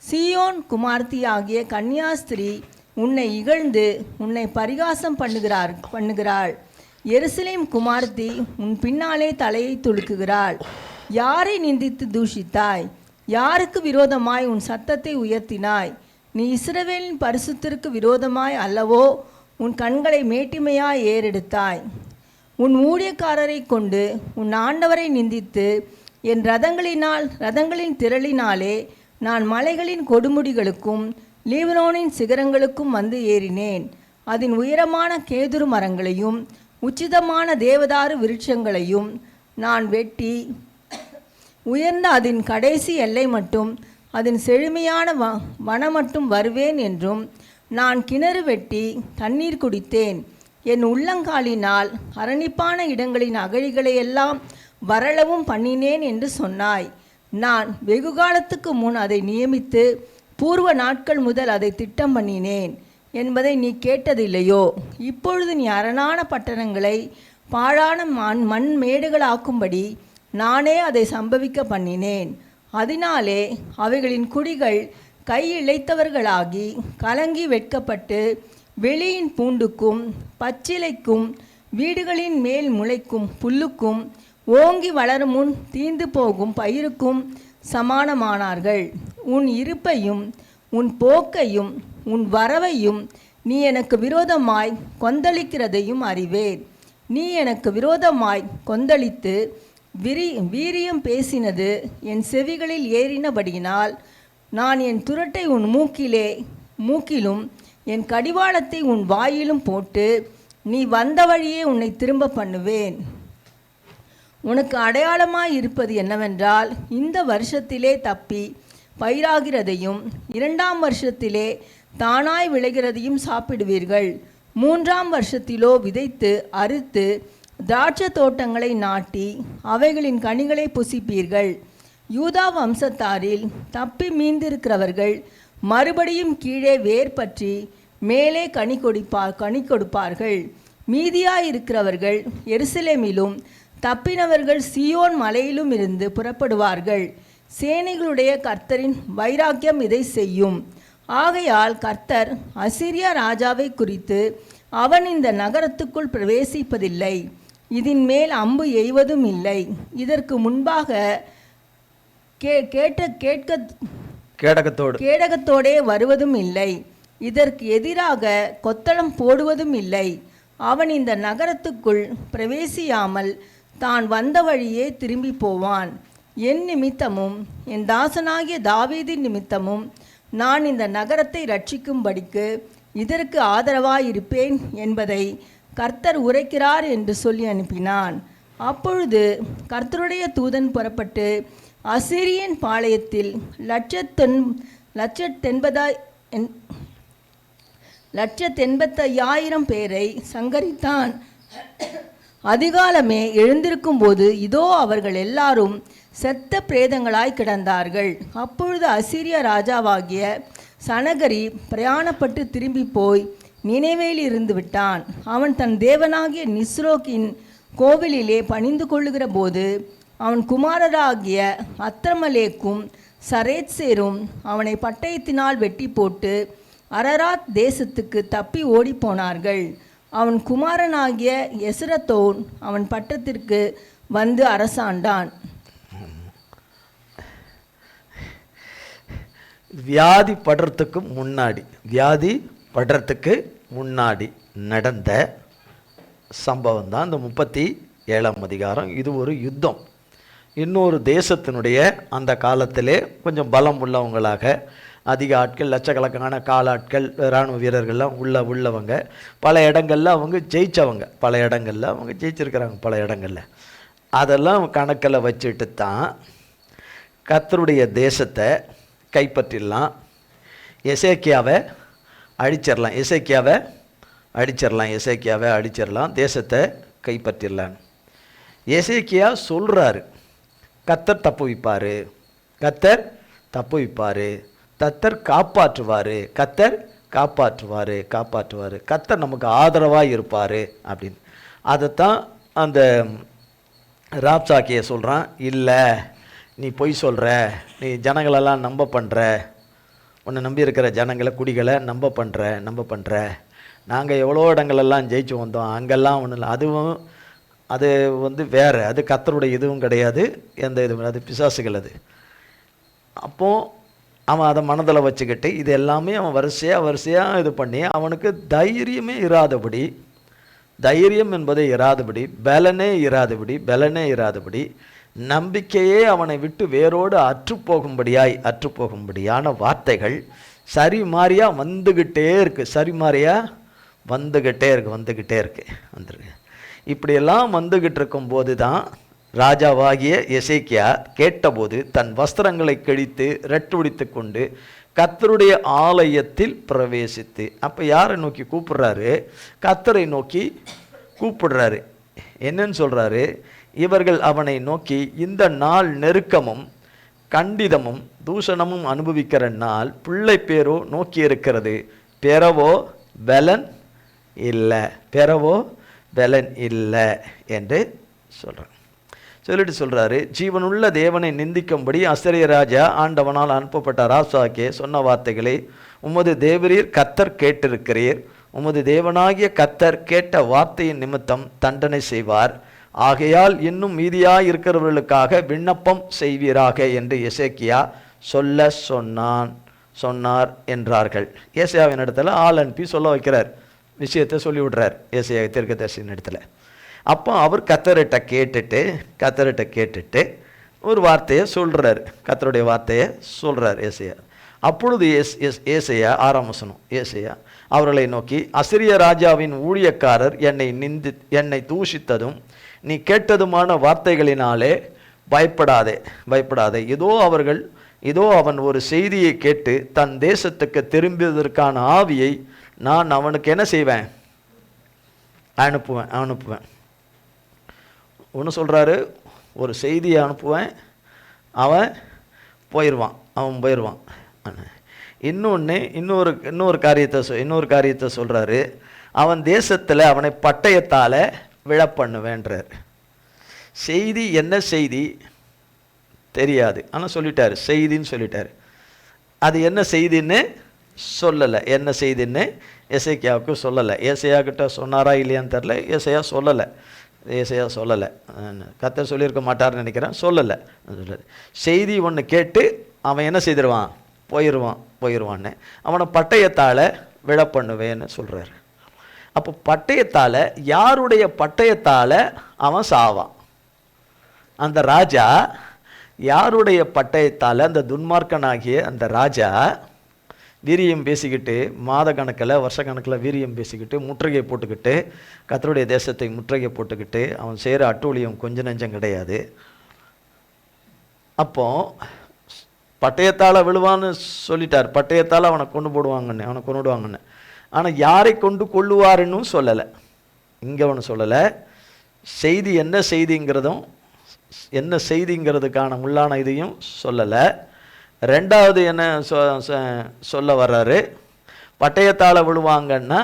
சீயோன் குமார்த்தியாகிய கன்னியாஸ்திரீ உன்னை இகழ்ந்து உன்னை பரிகாசம் பண்ணுகிறாள். எருசலேம் குமார்த்தி உன் பின்னாலே தலையை துலுக்குகிறாள். யாரை நிந்தித்து தூஷித்தாய்? யாருக்கு விரோதமாய் உன் சத்தத்தை உயர்த்தினாய்? நீ இஸ்ரவேலின் பரிசுத்திற்கு விரோதமாய் அல்லவோ உன் கண்களை மேட்டிமையாய் ஏறெடுத்தாய். உன் ஊழியக்காரரை கொண்டு உன் ஆண்டவரை நிந்தித்து, என் ரதங்களின் திரளினாலே நான் மலைகளின் கொடுமுடிகளுக்கும் லீபனோனின் சிகரங்களுக்கும் வந்து ஏறினேன். அதன் உயரமான கேதுரு மரங்களையும் உச்சிதமான தேவதாரு விருட்சங்களையும் நான் வெட்டி உயர்ந்த அதன் கடைசி எல்லை மட்டும் அதன் செழுமையான வனம் வருவேன் என்றும், நான் கிணறு வெட்டி தண்ணீர் குடித்தேன். என் உள்ளங்காலினால் அரணிப்பான இடங்களின் அகழிகளையெல்லாம் வரளவும் பண்ணினேன் என்று சொன்னாய். நான் வெகுகாலத்துக்கு முன் அதை நியமித்து பூர்வ நாட்கள் முதல் அதை திட்டம் பண்ணினேன் என்பதை நீ கேட்டதில்லையோ? இப்பொழுது நீ அரணான பட்டணங்களை பாழான மண் மேடுகளாக்கும்படி நானே அதை சம்பவிக்க பண்ணினேன். அதனாலே அவைகளின் குடிகள் கை இழைத்தவர்களாகி கலங்கி வெட்கப்பட்டு வெளியின் பூண்டுக்கும் பச்சிலைக்கும் வீடுகளின் மேல் முளைக்கும் புல்லுக்கும் ஓங்கி வளரும் முன் தீந்து போகும் பயிருக்கும் சமானமானார்கள். உன் இருப்பையும் உன் போக்கையும் உன் வரவையும் நீ எனக்கு விரோதமாய் கொந்தளிக்கிறதையும் அறிவேன். நீ எனக்கு விரோதமாய் கொந்தளித்து வீரியம் பேசினது என் செவிகளில் ஏறினபடியினால், நான் என் துரட்டை உன் மூக்கிலும் என் கடிவாளத்தை உன் வாயிலும் போட்டு நீ வந்த வழியே உன்னை திரும்ப பண்ணுவேன். உனக்கு அடையாளமாய் இருப்பது என்னவென்றால், இந்த வருஷத்திலே தப்பி பயிராகிறதையும் 2ஆம் வருஷத்திலே தானாய் விளைகிறதையும் சாப்பிடுவீர்கள். 3ஆம் வருஷத்திலோ விதைத்து அறுத்து திராட்சை தோட்டங்களை நாட்டி அவைகளின் கனிகளை புசிப்பீர்கள். யூதா வம்சத்தாரில் தப்பி மீந்திருக்கிறவர்கள் மறுபடியும் கீழே வேர் பற்றி மேலே கனி கொடுப்பார்கள். மீதியாயிருக்கிறவர்கள் எருசலேமிலும் தப்பினவர்கள் சீயோன் மலையிலும் இருந்து புறப்படுவார்கள். சேனைகளுடைய கர்த்தரின் வைராக்கியம் இதை செய்யும். ஆகையால் கர்த்தர் அசீரியா ராஜாவை குறித்து, அவன் இந்த நகரத்துக்குள் பிரவேசிப்பதில்லை, இதன் மேல் அம்பு எய்வதும் இல்லை, இதற்கு முன்பாக கேடகத்தோடே வருவதும் இல்லை, இதற்கு எதிராக கொத்தளம் போடுவதும் இல்லை, அவன் இந்த நகரத்துக்குள் பிரவேசியாமல் தான் வந்த வழியே திரும்பி போவான். என் நிமித்தமும் என் தாசனாகிய தாவீதின் நிமித்தமும் நான் இந்த நகரத்தை இரட்சிக்கும்படிக்கு இதற்கு ஆதரவாயிருப்பேன் என்பதை கர்த்தர் உரைக்கிறார் என்று சொல்லி அனுப்பினான். அப்பொழுது கர்த்தருடைய தூதன் புறப்பட்டு அசீரியன் பாளையத்தில் 185,000 பேரை சங்கரித்தான். அதிகாலமே எழுந்திருக்கும் போது இதோ அவர்கள் எல்லாரும் செத்த பிரேதங்களாய் கிடந்தார்கள். அப்பொழுது அசீரிய ராஜாவாகிய சனகரி பிரயாணப்பட்டு திரும்பி போய் நினைவேல் இருந்து விட்டான். அவன் தன் தேவனாகிய நிஸ்ரோக்கின் கோவிலிலே பணிந்து கொள்ளுகிற போது அவன் குமாரராகிய அத்ரமலேக்கும் சரேத்சேரும் அவனை பட்டயத்தினால் வெட்டி போட்டு அரராத் தேசத்துக்கு தப்பி ஓடிப்போனார்கள். அவன் குமாரனாகிய எஸ்ரத்தோன் அவன் பட்டத்திற்கு வந்து அரசாண்டான். வியாதி படுறதுக்கு முன்னாடி நடந்த சம்பவம் தான் இந்த 37ஆம் அதிகாரம். இது ஒரு யுத்தம். இன்னொரு தேசத்தினுடைய அந்த காலத்திலே கொஞ்சம் பலம் உள்ளவங்களாக அதிக ஆட்கள், லட்சக்கணக்கான காலாட்கள், இராணுவ வீரர்கள்லாம் உள்ளவங்க, பல இடங்களில் அவங்க ஜெயித்தவங்க, பல இடங்களில் அவங்க ஜெயிச்சிருக்கிறாங்க, பல இடங்களில். அதெல்லாம் கணக்கில் வச்சுட்டு தான் கர்த்தருடைய தேசத்தை கைப்பற்றிடலாம், எசேக்கியாவை அடிச்சிடலாம், தேசத்தை கைப்பற்றிடலாம். எசேக்கியா சொல்கிறாரு, கர்த்தர் தப்புவிப்பார், கர்த்தர் காப்பாற்றுவார், கர்த்தர் நமக்கு ஆதரவாக இருப்பார் அப்படின்னு. அதைத்தான் அந்த ராப்சாக்கியை சொல்கிறான். இல்லை, நீ பொய் சொல்கிற, நீ ஜனங்களெல்லாம் நம்ப பண்ணுற, உன்னை நம்பி இருக்கிற ஜனங்களை, குடிகளை நம்ப பண்ணுற. நாங்கள் எவ்வளோ இடங்களெல்லாம் ஜெயிச்சு வந்தோம், அங்கெல்லாம் ஒன்றும் இல்லை. அது வேறு, அது கர்த்தருடைய இதுவும் கிடையாது, எந்த இதுவும், அது பிசாசுகள். அது அப்போது அவன் அதை மனதில் வச்சுக்கிட்டு இது எல்லாமே அவன் வரிசையாக இது பண்ணி அவனுக்கு தைரியம் என்பதே இராதபடி, பலனே இராதபடி, நம்பிக்கையே அவனை விட்டு வேரோடு அற்றுப்போகும்படியான வார்த்தைகள் சரிமாரியாக வந்துக்கிட்டே இருக்கு. இப்படியெல்லாம் வந்துக்கிட்டு இருக்கும்போது தான் ராஜாவாகிய எசேக்கியா கேட்டபோது தன் வஸ்திரங்களை கிழித்து ரெட்டுடித்து கொண்டு கர்த்தருடைய ஆலயத்தில் பிரவேசித்து, அப்போ யாரை நோக்கி கூப்பிடுறாரு? கர்த்தரை நோக்கி கூப்பிடுறாரு. என்னன்னு சொல்கிறாரு? இவர்கள் அவனை நோக்கி, இந்த நாள் நெருக்கமும் கண்டிதமும் தூஷணமும் அனுபவிக்கிற நாள், பிள்ளை பேரோ நோக்கி இருக்கிறது, பெறவோ பலன் இல்லை என்று சொல்கிறாரு. ஜீவனுள்ள தேவனை நிந்திக்கும்படி அசரிய ராஜா ஆண்டவனால் அனுப்பப்பட்ட ராப்சாக்கே சொன்ன வார்த்தைகளை உமது தேவரீர் கர்த்தர் கேட்டிருக்கிறீர். உமது தேவனாகிய கர்த்தர் கேட்ட வார்த்தையின் நிமித்தம் தண்டனை செய்வார். ஆகையால் இன்னும் மீதியாய் இருக்கிறவர்களுக்காக விண்ணப்பம் செய்வீராக என்று எசேக்கியா சொன்னார் என்றார்கள். ஏசாயாவின் இடத்துல ஆள் அனுப்பி சொல்ல வைக்கிறார், விஷயத்தை சொல்லிவிடுறார் ஏசாயா தீர்க்கதரிசியின் இடத்துல. அப்போ அவர் கர்த்தர்கிட்ட கேட்டுட்டு ஒரு வார்த்தையை சொல்கிறார், கர்த்தருடைய வார்த்தையை சொல்கிறார் ஏசாயா. அப்பொழுது ஏசாயா 6ஆம் வசனம், ஏசாயா அவர்களை நோக்கி, அசிரிய ராஜாவின் ஊழியக்காரர் என்னை தூஷித்ததும் நீ கேட்டதுமான வார்த்தைகளினாலே பயப்படாதே. இதோ அவன் ஒரு செய்தியை கேட்டு தன் தேசத்துக்கு திரும்பியதற்கான ஆவியை நான் அவனுக்கு என்ன செய்வேன்? அனுப்புவேன். ஒன்று சொல்கிறாரு, ஒரு செய்தியை அனுப்புவேன், அவன் போயிடுவான். இன்னொரு காரியத்தை சொல்கிறாரு, அவன் தேசத்தில் அவனை பட்டயத்தால் விழப்பண்ணுவேன்றார். செய்தி என்ன செய்தி தெரியாது, ஆனால் சொல்லிட்டார், செய்தின்னு சொல்லிட்டார். அது என்ன செய்தின்னு சொல்லலை, என்ன செய்தின்னு எசேக்கியாவுக்கு சொல்லலை. ஏசாயா கிட்ட சொன்னாரா இல்லையான்னு தெரில, ஏசாயா சொல்லலை. கர்த்தர் சொல்லியிருக்க மாட்டார்னு நினைக்கிறேன், சொல்லலை. செய்தி ஒன்று கேட்டு அவன் என்ன செய்திருவான்? போயிடுவான்னு அவனை பட்டயத்தால் விழப்பண்ணுவேன்னு சொல்கிறார். அப்போ பட்டயத்தால், யாருடைய பட்டயத்தால் அவன் சாவான்? அந்த ராஜா யாருடைய பட்டயத்தால், அந்த துன்மார்க்கனாகிய அந்த ராஜா வீரியம் பேசிக்கிட்டு, மாத கணக்கில் வருஷ கணக்கில் வீரியம் பேசிக்கிட்டு, முற்றுகை போட்டுக்கிட்டு, கர்த்தருடைய தேசத்தை முற்றுகை போட்டுக்கிட்டு, அவன் செய்கிற அட்டூழியம் கொஞ்சம் நெஞ்சம் கிடையாது. அப்போ பட்டயத்தால் விழுவான்னு சொல்லிட்டார், பட்டயத்தால் அவனை கொண்டு போடுவாங்கன்னு, அவனை கொண்டுடுவாங்கன்னு. ஆனால் யாரை கொண்டு கொள்ளுவாருன்னு சொல்லலை. இங்கே அவனு சொல்லலை. செய்தி என்ன செய்திங்கிறதும், என்ன செய்திங்கிறதுக்கான உள்ளான இதையும் சொல்லலை. ரெண்டாவது என்ன சொல்ல வர்றாரு? பட்டயத்தால் விழுவாங்கன்னா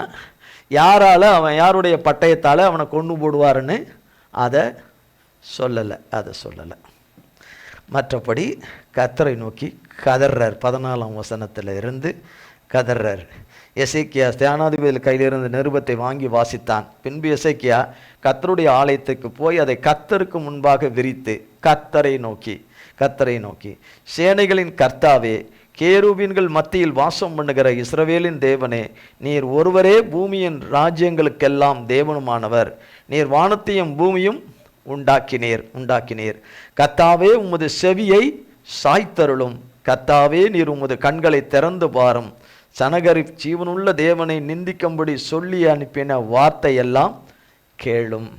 யாரால், அவன் யாருடைய பட்டயத்தால் அவனை கொண்டு போடுவாருன்னு அதை சொல்லலை. மற்றபடி கர்த்தரை நோக்கி கதர்றார். 14ஆம் வசனத்தில் இருந்து கதர்றார். எசேக்கியா ஸ்தானாதிபதி கையிலிருந்து நிருபத்தை வாங்கி வாசித்தான். பின்பு எசேக்கியா கர்த்தருடைய ஆலயத்துக்கு போய் அதை கர்த்தருக்கு முன்பாக விரித்து கர்த்தரை நோக்கி சேனைகளின் கர்த்தாவே, கேருபீன்கள் மத்தியில் வாசம் பண்ணுகிற இஸ்ரவேலின் தேவனே, நீர் ஒருவரே பூமியின் ராஜ்யங்களுக்கெல்லாம் தேவனுமானவர். நீர் வானத்தையும் பூமியும் உண்டாக்கினீர். கர்த்தாவே, உமது செவியை சாய்த்தருளும். கர்த்தாவே, நீர் உமது கண்களை திறந்து பாரும். சனகரி ஜீவனுள்ள தேவனை நிந்திக்கும்படி சொல்லி அனுப்பின வார்த்தையெல்லாம் கேளும்.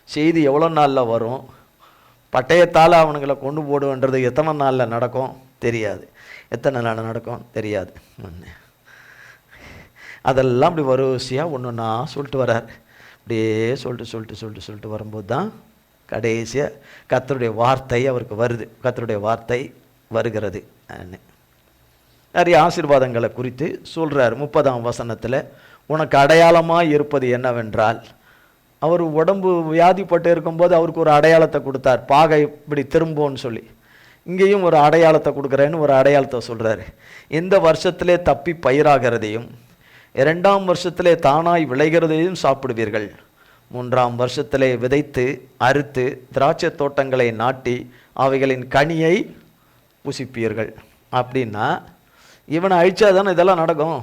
செய்தி எவ்வளோ நாளில் வரும்? பட்டயத்தால் அவனுங்களை கொண்டு போடுன்றது எத்தனை நாளில் நடக்கும் தெரியாது. எத்தனை நாள் நடக்கும் தெரியாது. அதெல்லாம் அப்படி வரிசையாக ஒன்று ஒன்றா சொல்லிட்டு வர்றார். அப்படியே சொல்லிட்டு வரும்போது தான் கடைசியாக கர்த்தருடைய வார்த்தை அவருக்கு வருது. கர்த்தருடைய வார்த்தை வருகிறது. நிறைய ஆசீர்வாதங்களை குறித்து சொல்கிறார். 30ஆம் வசனத்தில் உனக்கு அடையாளமாக இருப்பது என்னவென்றால், அவர் உடம்பு வியாதிப்பட்டு இருக்கும்போது அவருக்கு ஒரு அடையாளத்தை கொடுத்தார், பாகை இப்படி திரும்போன்னு சொல்லி. இங்கேயும் ஒரு அடையாளத்தை கொடுக்குறேன்னு ஒரு அடையாளத்தை சொல்கிறாரு. இந்த வருஷத்திலே தப்பி பயிராகிறதையும் 2ஆம் வருஷத்திலே தானாய் விளைகிறதையும் சாப்பிடுவீர்கள். 3ஆம் வருஷத்திலே விதைத்து அறுத்து திராட்சை தோட்டங்களை நாட்டி அவைகளின் கனியை புசிப்பீர்கள். அப்படின்னா இவனை அழிச்சா தானே இதெல்லாம் நடக்கும்.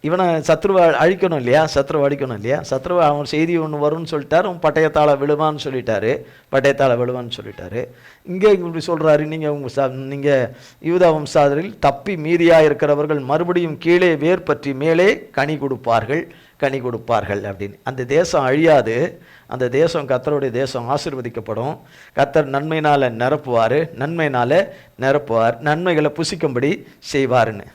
இவனை சத்ருவை அழிக்கணும் இல்லையா? சத்ருவை அவன் செய்தி ஒன்று வரும்னு சொல்லிட்டார். அவன் பட்டயத்தால் விழுவான்னு சொல்லிட்டாரு. இங்கே இப்படி சொல்கிறாரு, நீங்கள் யூதா வம்சாதரில் தப்பி மீதியாக இருக்கிறவர்கள் மறுபடியும் கீழே வேர் பற்றி மேலே கனி கொடுப்பார்கள் அப்படின்னு. அந்த தேசம் அழியாது. அந்த தேசம் கர்த்தருடைய தேசம், ஆசீர்வதிக்கப்படும். கர்த்தர் நன்மையினால் நிரப்புவார், நன்மைகளை புசிக்கும்படி செய்வார்னு.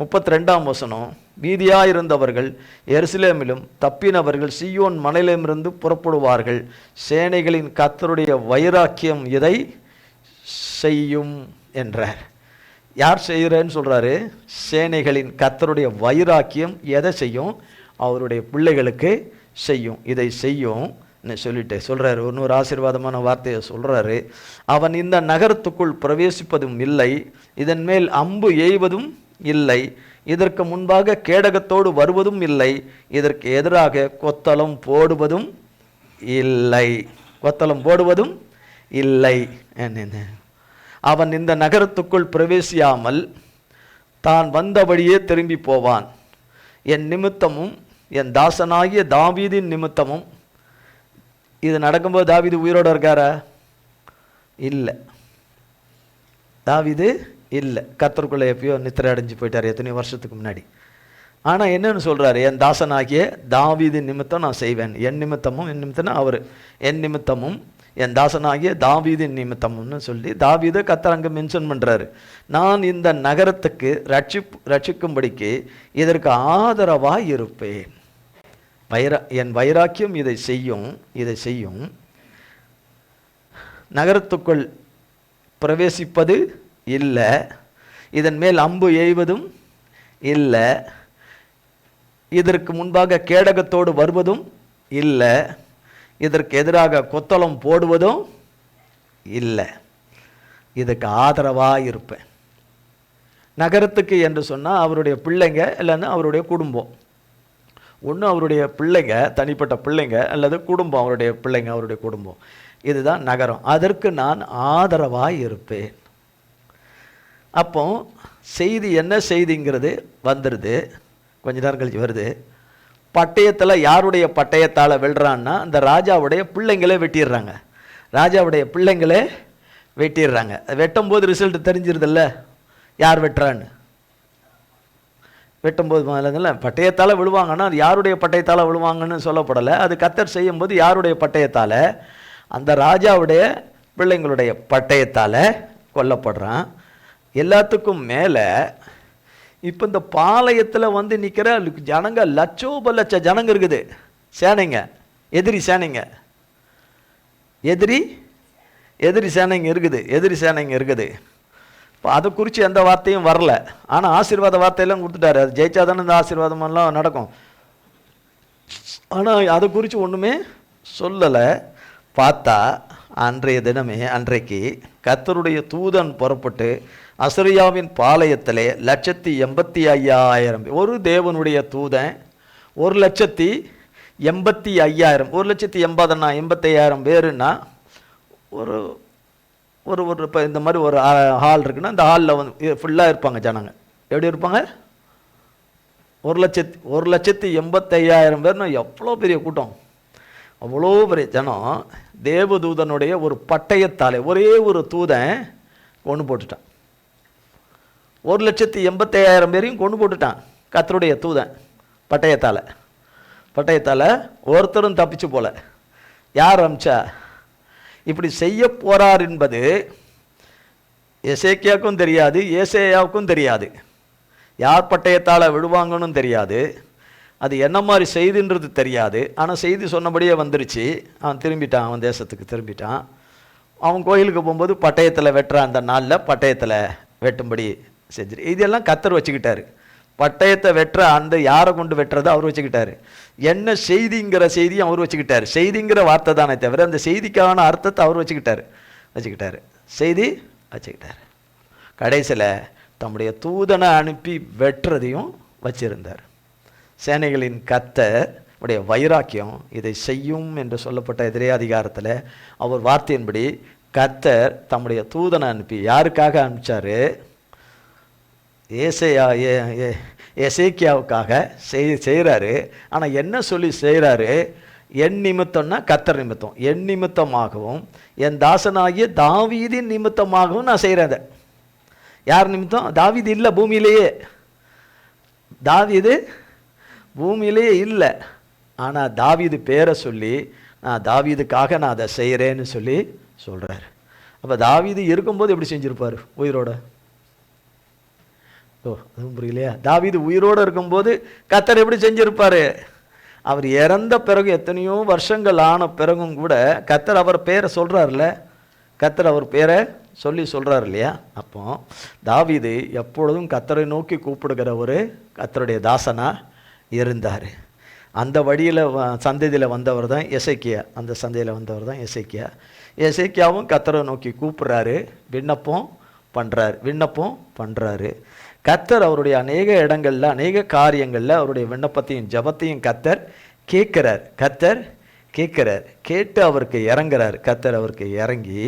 32ஆம் வசனம், மீதியாக இருந்தவர்கள் எருசலேமிலும் தப்பினவர்கள் சீயோன் மலையிலிருந்து புறப்படுவார்கள். சேனைகளின் கர்த்தருடைய வைராக்கியம் இதை செய்யும் என்றார். யார் செய்கிறேன்னு சொல்கிறாரு? சேனைகளின் கர்த்தருடைய வைராக்கியம் எதை செய்யும்? அவருடைய பிள்ளைகளுக்கு செய்யும். இதை செய்யும் சொல்லிட்டு சொல்கிறாரு. இன்னொரு ஆசீர்வாதமான வார்த்தையை சொல்கிறாரு. அவன் இந்த நகரத்துக்குள் பிரவேசிப்பதும் இல்லை, இதன் மேல் அம்பு எய்வதும் இல்லை, இதற்கு முன்பாக கேடகத்தோடு வருவதும் இல்லை, இதற்கு எதிராக கொத்தளம் போடுவதும் இல்லை. அவன் இந்த நகரத்துக்குள் பிரவேசியாமல் தான் வந்தபடியே திரும்பி போவான். என் நிமித்தமும் என் தாசனாகிய தாவீதின் நிமித்தமும். இது நடக்கும்போது தாவீது உயிரோடு இருக்காரா? இல்லை, தாவீது இல்லை. கர்த்தருக்குள்ளே எப்பயோ நித்திரை அடைஞ்சு போயிட்டார் எத்தனையோ வருஷத்துக்கு முன்னாடி. ஆனால் என்னன்னு சொல்கிறாரு? என் தாசனாகிய தாவீதின் நிமித்தம் நான் செய்வேன். என் நிமித்தம்னா அவர், என் நிமித்தமும் என் தாசனாகிய தாவீதின் நிமித்தம்னு சொல்லி தாவீதை கர்த்தர் அங்கே மென்ஷன் பண்ணுறாரு. நான் இந்த நகரத்துக்கு ரட்சிக்கும்படிக்கு இதற்கு ஆதரவாக இருப்பேன். என் வைராக்கியம் இதை செய்யும். நகரத்துக்குள் பிரவேசிப்பது இல்லை, இதன் மேல் அம்பு எய்வதும் இல்லை, இதற்கு முன்பாக கேடகத்தோடு வருவதும் இல்லை, இதற்கு எதிராக கொத்தளம் போடுவதும் இல்லை. இதுக்கு ஆதரவாக இருப்பேன். நகரத்துக்கு என்று சொன்னால் அவருடைய பிள்ளைங்க, இல்லைன்னா அவருடைய குடும்பம். ஒன்று அவருடைய பிள்ளைங்க, தனிப்பட்ட பிள்ளைங்க, அல்லது குடும்பம், அவருடைய பிள்ளைங்க, அவருடைய குடும்பம். இதுதான் நகரம். அதற்கு நான் ஆதரவாக இருப்பேன். அப்போ செய்தி என்ன செய்திங்கிறது வந்துடுது. கொஞ்ச நேரம் கழிச்சு வருது. பட்டயத்தில் யாருடைய பட்டயத்தால் வெல்றான்னா அந்த ராஜாவுடைய பிள்ளைங்களே வெட்டிடுறாங்க. ராஜாவுடைய பிள்ளைங்களே வெட்டிடுறாங்க. வெட்டும்போது ரிசல்ட் தெரிஞ்சிருதில்ல யார் வெட்டுறான்னு. வெட்டும்போது முதல்ல பட்டயத்தால் விழுவாங்கன்னா அது யாருடைய பட்டயத்தால் விழுவாங்கன்னு சொல்லப்படலை. அது கர்த்தர் செய்யும்போது யாருடைய பட்டயத்தால்? அந்த ராஜாவுடைய பிள்ளைங்களுடைய பட்டயத்தால் கொல்லப்படுறான். எல்லாத்துக்கும் மேலே இப்போ இந்த பாளையத்தில் வந்து நிற்கிற ஜனங்க லட்சோப லட்ச ஜனங்க இருக்குது. சேனைங்க, எதிரி சேனைங்க, எதிரி சேனைங்க இருக்குது. இப்போ அதை குறித்து எந்த வார்த்தையும் வரல. ஆனால் ஆசீர்வாத வார்த்தையெல்லாம் கொடுத்துட்டாரு. அது ஜெயிச்சாதானே இந்த ஆசீர்வாதமெல்லாம் நடக்கும். ஆனால் அதை குறித்து ஒன்றுமே சொல்லலை. பார்த்தா அன்றைய தினமே அன்றைக்கு கர்த்தருடைய தூதன் புறப்பட்டு அசரியாவின் பாளையத்திலே 1,85,000 ஒரு தேவனுடைய தூதன் 1,85,000 1,80,000 பேருன்னா ஒரு ஒரு ஒரு இப்போ இந்த மாதிரி ஒரு ஹால் இருக்குன்னா இந்த ஹாலில் வந்து ஃபுல்லாக இருப்பாங்க ஜனங்க. எப்படி இருப்பாங்க? 1,80,000 பேர்னா எவ்வளோ பெரிய கூட்டம், அவ்வளோ பெரிய ஜனம். தேவதூதனுடைய ஒரு பட்டயத்தாலே ஒரே ஒரு தூதன் கொண்டு போட்டுட்டான். 1,80,000 பேரையும் கொண்டு போட்டுட்டான் கர்த்தருடைய தூதன் பட்டயத்தால். ஒருத்தரும் தப்பிச்சு போல. யார் அமிச்சா? இப்படி செய்ய போறார் என்பது எசேக்கியாவுக்கும் தெரியாது, ஏசேயாவுக்கும் தெரியாது. யார் பட்டயத்தால் விழுவாங்கன்னு தெரியாது. அது என்ன மாதிரி செய்தின்றது தெரியாது. ஆனால் செய்தி சொன்னபடியே வந்துருச்சு. அவன் திரும்பிட்டான், அவன் தேசத்துக்கு திரும்பிட்டான். அவன் கோயிலுக்கு போகும்போது பட்டயத்தில் வெட்டுற அந்த நாளில் பட்டயத்தில் வெட்டும்படி செஞ்சிரு. இதெல்லாம் கர்த்தர் வச்சுக்கிட்டாரு. பட்டயத்தை வெட்டுற அந்த யாரை கொண்டு வெட்டுறதை அவர் வச்சுக்கிட்டாரு. என்ன செய்திங்கிற செய்தியும் அவர் வச்சுக்கிட்டாரு. செய்திங்கிற வார்த்தை தானே தவிர அந்த செய்திக்கான அர்த்தத்தை அவர் வச்சுக்கிட்டாரு. செய்தி வச்சுக்கிட்டாரு. கடைசியில் தம்முடைய தூதனை அனுப்பி வெட்டுறதையும் வச்சிருந்தார். சேனைகளின் கர்த்தர் உடைய வைராக்கியம் இதை செய்யும் என்று சொல்லப்பட்ட எதிரே அதிகாரத்தில் அவர் வார்த்தையின்படி கர்த்தர் தம்முடைய தூதனை அனுப்பி யாருக்காக அனுப்பிச்சாரு? எசேக்கியாவுக்காக செய்கிறாரு. ஆனால் என்ன சொல்லி செய்கிறாரு? என் நிமித்தம்னா கர்த்தர் நிமித்தம், என் நிமித்தமாகவும் என் தாசனாகிய தாவீதின் நிமித்தமாகவும் நான் செய்கிறேன். யார் நிமித்தம்? தாவீது இல்லை பூமியிலேயே, பூமியிலேயே இல்லை. ஆனால் தாவீது பேரை சொல்லி நான் தாவீதுக்காக நான் அதை செய்கிறேன்னு சொல்லி சொல்கிறார். அப்போ தாவீது இருக்கும்போது எப்படி செஞ்சுருப்பார் உயிரோட? அதுவும் புரியலையா? தாவீது உயிரோடு இருக்கும்போது கர்த்தர் எப்படி செஞ்சிருப்பாரு? அவர் இறந்த பிறகு எத்தனையோ வருஷங்கள் ஆன பிறகும் கூட கர்த்தர் அவர் பேரை சொல்கிறார்ல, கர்த்தர் அவர் பேரை சொல்கிறார் இல்லையா? அப்போ தாவீது எப்பொழுதும் கர்த்தரை நோக்கி கூப்பிடுகிற ஒரு கர்த்தருடைய தாசனாக இருந்தார். அந்த வழியில் சந்ததியில் வந்தவர் தான் எசேக்கியா. அந்த சந்தையில் வந்தவர் தான் எசேக்கியா. எசேக்கியாவும் கர்த்தரை நோக்கி கூப்பிட்றாரு, விண்ணப்பம் பண்ணுறாரு. கர்த்தர் அவருடைய அநேக இடங்களில் அநேக காரியங்களில் அவருடைய விண்ணப்பத்தையும் ஜபத்தையும் கர்த்தர் கேட்குறார். கேட்டு அவருக்கு இறங்குறார். கர்த்தர் அவருக்கு இறங்கி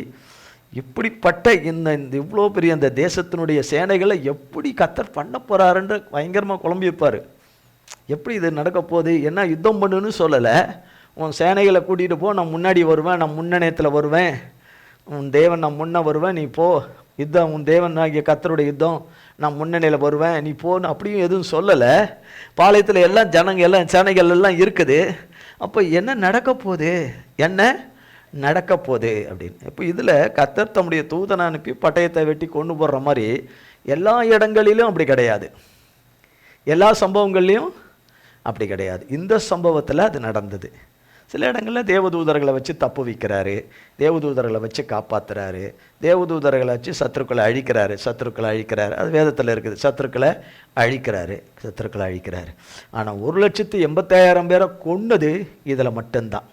இப்படிப்பட்ட இந்த இவ்வளோ பெரிய அந்த தேசத்தினுடைய சேனைகளை எப்படி கர்த்தர் பண்ண போகிறாருன்ற பயங்கரமாக குழம்பியிருப்பார். எப்படி இது நடக்க போகுது, என்ன யுத்தம் பண்ணுன்னு சொல்லலை. உன் சேனைகளை கூட்டிகிட்டு போ, நான் முன்னாடி வருவேன், நான் முன்னணியத்தில் வருவேன், உன் தேவன் நான் முன்ன வருவேன், நீ போ, யுத்தம் உன் தேவன் ஆகிய கர்த்தருடைய யுத்தம், நான் முன்னணியில் வருவேன், நீ போன்னு அப்படியும் எதுவும் சொல்லலை. பாளையத்தில் எல்லாம் ஜனங்க எல்லாம் சேனைகள் எல்லாம் இருக்குது. அப்போ என்ன நடக்க போகுது அப்படின்னு. இப்போ இதில் கர்த்தர் தம்முடைய தூதனை அனுப்பி பட்டயத்தை வெட்டி கொண்டு போடுற மாதிரி எல்லா இடங்களிலும் அப்படி கிடையாது, எல்லா சம்பவங்கள்லையும் அப்படி கிடையாது. இந்த சம்பவத்தில் அது நடந்தது. சில இடங்களில் தேவதூதர்களை வச்சு தப்பு வைக்கிறாரு, தேவதூதர்களை வச்சு காப்பாற்றுறாரு, தேவதூதர்களை வச்சு சத்துருக்களை அழிக்கிறாரு. அது வேதத்தில் இருக்குது. சத்துருக்களை அழிக்கிறாரு. ஆனால் 1,80,000 பேரை கொன்னது இதில் மட்டும்தான்.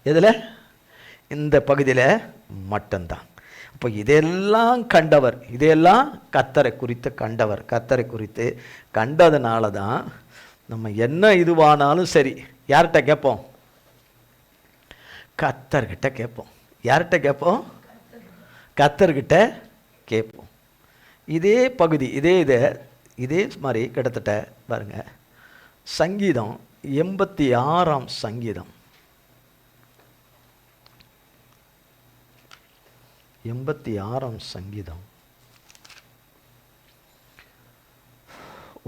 இதில் இந்த பகுதியில் மட்டும்தான். அப்போ இதையெல்லாம் கண்டவர், இதையெல்லாம் கர்த்தரை குறித்து கண்டதுனால தான் நம்ம என்ன இதுவானாலும் சரி யார்கிட்ட கேட்போம்? கர்த்தர்கிட்ட கேட்போம். யார்கிட்ட கேட்போம்? கர்த்தர்கிட்ட கேட்போம். இதே பகுதி இதே மாதிரி கிட்டத்தட்ட பாருங்க, சங்கீதம் 86ஆம் சங்கீதம் 86ஆம் சங்கீதம்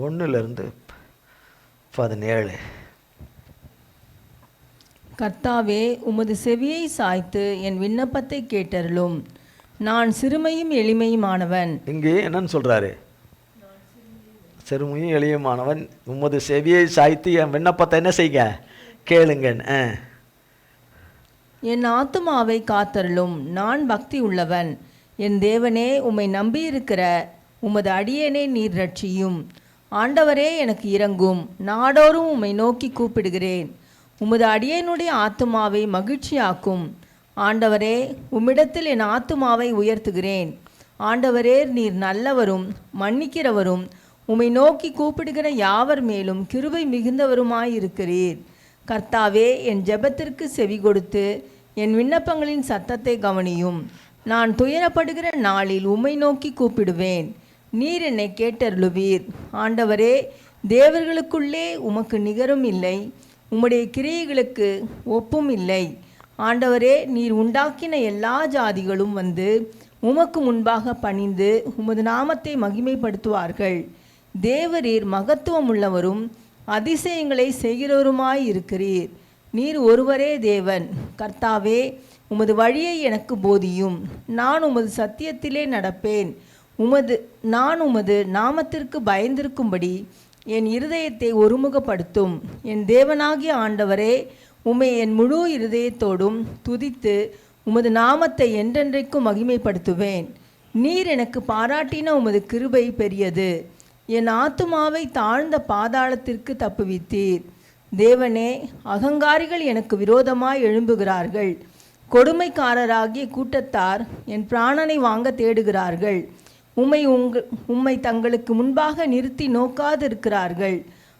1-17. கர்த்தாவே, உமது செவியை சாய்த்து என் விண்ணப்பத்தை கேட்டருளும். நான் சிறுமையும் எளிமையுமானவன். இங்கே என்னன்னு சொல்றாரு? சிறுமையும் எளிமையுமானவன், உமது செவியை சாய்த்து என் விண்ணப்பத்தை என்ன செய்யுங்க, கேளுங்க. என் ஆத்துமாவை காத்தருளும். நான் பக்தி உள்ளவன். என் தேவனே, உம்மை நம்பியிருக்கிற உமது அடியேனை நீர் ரட்சியும். ஆண்டவரே, எனக்கு இரங்கும். நாடோறும் உம்மை நோக்கி கூப்பிடுகிறேன். உமது அடியேனுடைய ஆத்துமாவை மகிழ்ச்சியாக்கும். ஆண்டவரே, உம்மிடத்தில் என் ஆத்துமாவை உயர்த்துகிறேன். ஆண்டவரே, நீர் நல்லவரும் மன்னிக்கிறவரும் உம்மை நோக்கி கூப்பிடுகிற யாவர் மேலும் கிருபை மிகுந்தவருமாயிருக்கிறீர். கர்த்தாவே, என் ஜெபத்திற்கு செவி கொடுத்து என் விண்ணப்பங்களின் சத்தத்தை கவனியும். நான் துயரப்படுகிற நாளில் உம்மை நோக்கி கூப்பிடுவேன். நீர் என்னை கேட்டருளுவீர். ஆண்டவரே, தேவர்களுக்குள்ளே உமக்கு நிகரும் இல்லை, உம்முடைய கிரியைகளுக்கு ஒப்பும் இல்லை. ஆண்டவரே, நீர் உண்டாக்கின எல்லா ஜாதிகளும் வந்து உமக்கு முன்பாக பணிந்து உமது நாமத்தை மகிமைப்படுத்துவார்கள். தேவரீர் மகத்துவம் உள்ளவரும் அதிசயங்களை செய்கிறவருமாயிருக்கிறீர். நீர் ஒருவரே தேவன். கர்த்தாவே, உமது வழியை எனக்கு போதியும். நான் உமது சத்தியத்திலே நடப்பேன். நான் உமது நாமத்திற்கு பயந்திருக்கும்படி என் இருதயத்தை ஒருமுகப்படுத்தும். என் தேவனாகிய ஆண்டவரே, உம்மை என் முழு இருதயத்தோடும் துதித்து உமது நாமத்தை என்றென்றைக்கும் மகிமைப்படுத்துவேன். நீர் எனக்கு பாராட்டின உமது கிருபை பெரியது. என் ஆத்துமாவை தாழ்ந்த பாதாளத்திற்கு தப்புவித்தீர். தேவனே, அகங்காரிகள் எனக்கு விரோதமாய் எழும்புகிறார்கள். கொடுமைக்காரராகிய கூட்டத்தார் என் பிராணனை வாங்க தேடுகிறார்கள். உம்மை தங்களுக்கு முன்பாக நிறுத்தி நோக்காதிருக்கிறார்கள்.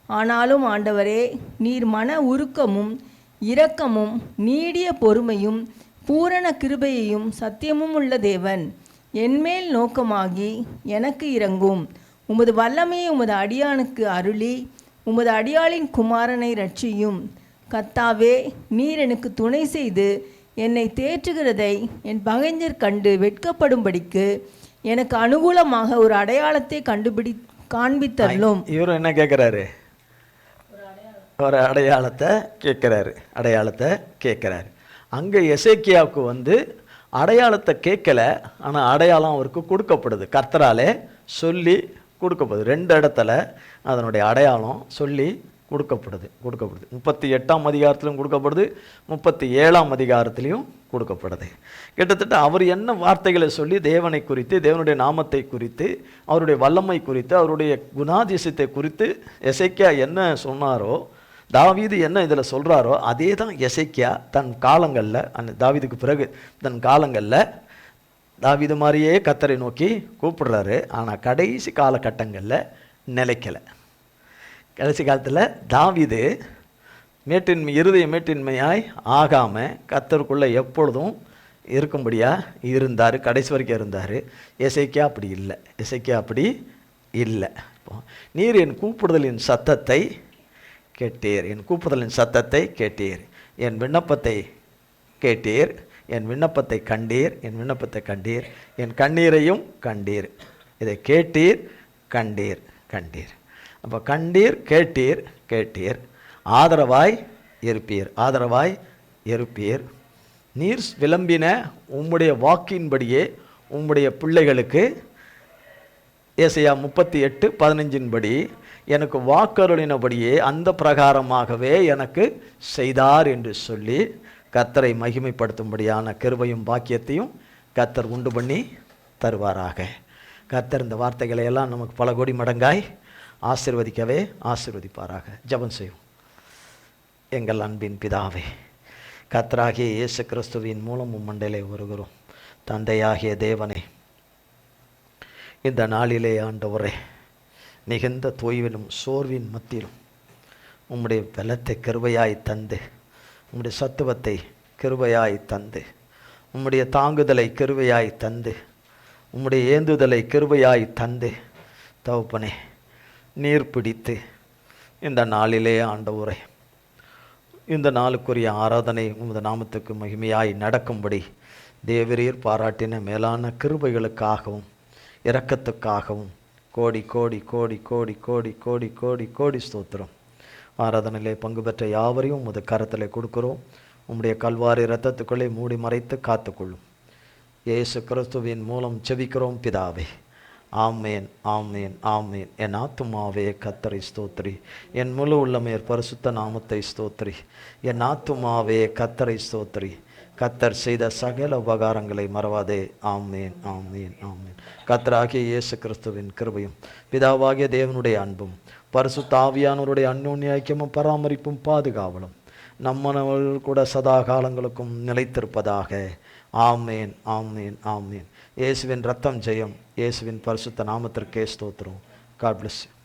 ஆனாலும் ஆண்டவரே, நீர் மன உருக்கமும் இரக்கமும் நீடிய பொறுமையும் பூரண கிருபையையும் சத்தியமும் உள்ள தேவன். என்மேல் நோக்கமாகி எனக்கு இரங்கும். உமது வல்லமையை உமது அடியானுக்கு அருளி உமது அடியாளின் குமாரனை ரட்சியும். கர்த்தாவே, நீர் எனக்கு துணை செய்து என்னை தேற்றுகிறதை என் பகைஞர் கண்டு வெட்கப்படும்படிக்கு எனக்கு அனுகூலமாக ஒரு அடையாளத்தை காண்பித்தருளும். இவரும் என்ன கேட்குறாரு? ஒரு அடையாளத்தை கேட்குறாரு. அங்கே எசேக்கியாவுக்கு வந்து அடையாளத்தை கேட்கல, ஆனால் அடையாளம் அவருக்கு கொடுக்கப்படுது. கர்த்தராலே சொல்லி கொடுக்கப்படுது. 2 இடத்துல அதனுடைய அடையாளம் சொல்லி கொடுக்கப்படுது. 38ஆம் அதிகாரத்திலும் கொடுக்கப்படுது, 37ஆம் அதிகாரத்திலையும் கொடுக்கப்படுது. கிட்டத்தட்ட அவர் என்ன வார்த்தைகளை சொல்லி தேவனை குறித்து, தேவனுடைய நாமத்தை குறித்து, அவருடைய வல்லமை குறித்து, அவருடைய குணாதிசயத்தை குறித்து எசேக்கியா என்ன சொன்னாரோ, தாவீது என்ன இதில் சொல்கிறாரோ அதே தான் எசேக்கியா தன் காலங்களில், அந்த தாவீதுக்கு பிறகு தன் காலங்களில் தாவீது மாதிரியே கர்த்தரை நோக்கி கூப்பிடுறாரு. ஆனால் கடைசி காலகட்டங்களில் நிலைக்கலை. கடைசி காலத்தில் தாவீது இருதய மேட்டின்மையாய் ஆகாமல் கர்த்தருக்குள்ளே எப்பொழுதும் இருக்கும்படியாக இருந்தார். கடைசி வரைக்கும் இருந்தார். எசேக்கியா அப்படி இல்லை. நீர் என் கூப்பிடுதலின் சத்தத்தை கேட்டீர். என் விண்ணப்பத்தை கேட்டீர். என் விண்ணப்பத்தை கண்டீர். என் கண்ணீரையும் கண்டீர். இதை கேட்டீர், கண்டீர். அப்போ கண்டீர், கேட்டீர், ஆதரவாய் இருப்பீர். நீர் விளம்பின உம்முடைய வாக்கின்படியே உம்முடைய பிள்ளைகளுக்கு, ஏசாயா 38:15 எனக்கு வாக்கருளினபடியே அந்த பிரகாரமாகவே எனக்கு செய்தார் என்று சொல்லி கர்த்தரை மகிமைப்படுத்தும்படியான கிருபையும் பாக்கியத்தையும் கர்த்தர் உண்டு பண்ணி தருவாராக. கர்த்தர் இந்த வார்த்தைகளை எல்லாம் நமக்கு பல கோடி மடங்காய் ஆசீர்வதிப்பாராக. ஜெபம் செய்வோம். எங்கள் அன்பின் பிதாவே, கர்த்தராகிய இயேசு கிறிஸ்துவின் மூலம் மண்டலே வருகிறோம். தந்தையாகிய தேவனே, இந்த நாளிலே ஆண்டவரே, மிகுந்த தொய்விலும் சோர்வின் மத்தியிலும் உம்முடைய பலத்தை கிருபையாய் தந்து, உம்முடைய சத்துவத்தை கிருபையாய் தந்து, உம்முடைய தாங்குதலை கிருபையாய் தந்து, உம்முடைய ஏந்துதலை கிருபையாய் தந்து, தகப்பனே, நீர் பிடித்து இந்த நாளிலே ஆண்டவரே இந்த நாளுக்குரிய ஆராதனை உமது நாமத்துக்கு மகிமையாய் நடக்கும்படி தேவரீர் பாராட்டின மேலான கிருபைகளுக்காகவும் இரக்கத்துக்காகவும் கோடி கோடி கோடி கோடி கோடி கோடி கோடி கோடி ஸ்தோத்திரம். ஆராதனையிலே பங்கு பெற்ற யாவரையும் உமது கரத்திலே கொடுக்கிறோம். உம்முடைய கல்வாரி இரத்தத்துக்குள்ளே மூடி மறைத்து காத்துக்கொள்ளும். இயேசு கிறிஸ்துவின் மூலம் செபிக்கிறோம் பிதாவே. ஆமேன் ஆமேன் ஆமேன். என் ஆத்துமாவே கர்த்தரை ஸ்தோத்திரி, என் முழு உள்ளமேற் பரிசுத்த நாமத்தை ஸ்தோத்திரி. என் ஆத்துமாவே கர்த்தரை ஸ்தோத்திரி, கர்த்தர் செய்த சகல உபகாரங்களை மறவாதே. ஆமேன் ஆமேன் ஆமேன். கர்த்தராகிய இயேசு கிறிஸ்துவின் கிருபையும் பிதாவாகிய தேவனுடைய அன்பும் பரிசுத்த ஆவியானவருடைய அந்யோன்ய ஐக்கியமும் பராமரிப்பும் பாதுகாவலும் நம்மளவர்கள் கூட சதா காலங்களுக்கும் நிலைத்திருப்பதாக. ஆமேன் ஆமேன் ஆமேன். இயேசுவின் ரத்தம் ஜெயம். இயேசுவின் பரிசுத்த நாமத்திற்கே ஸ்தோத்திரம். God bless you.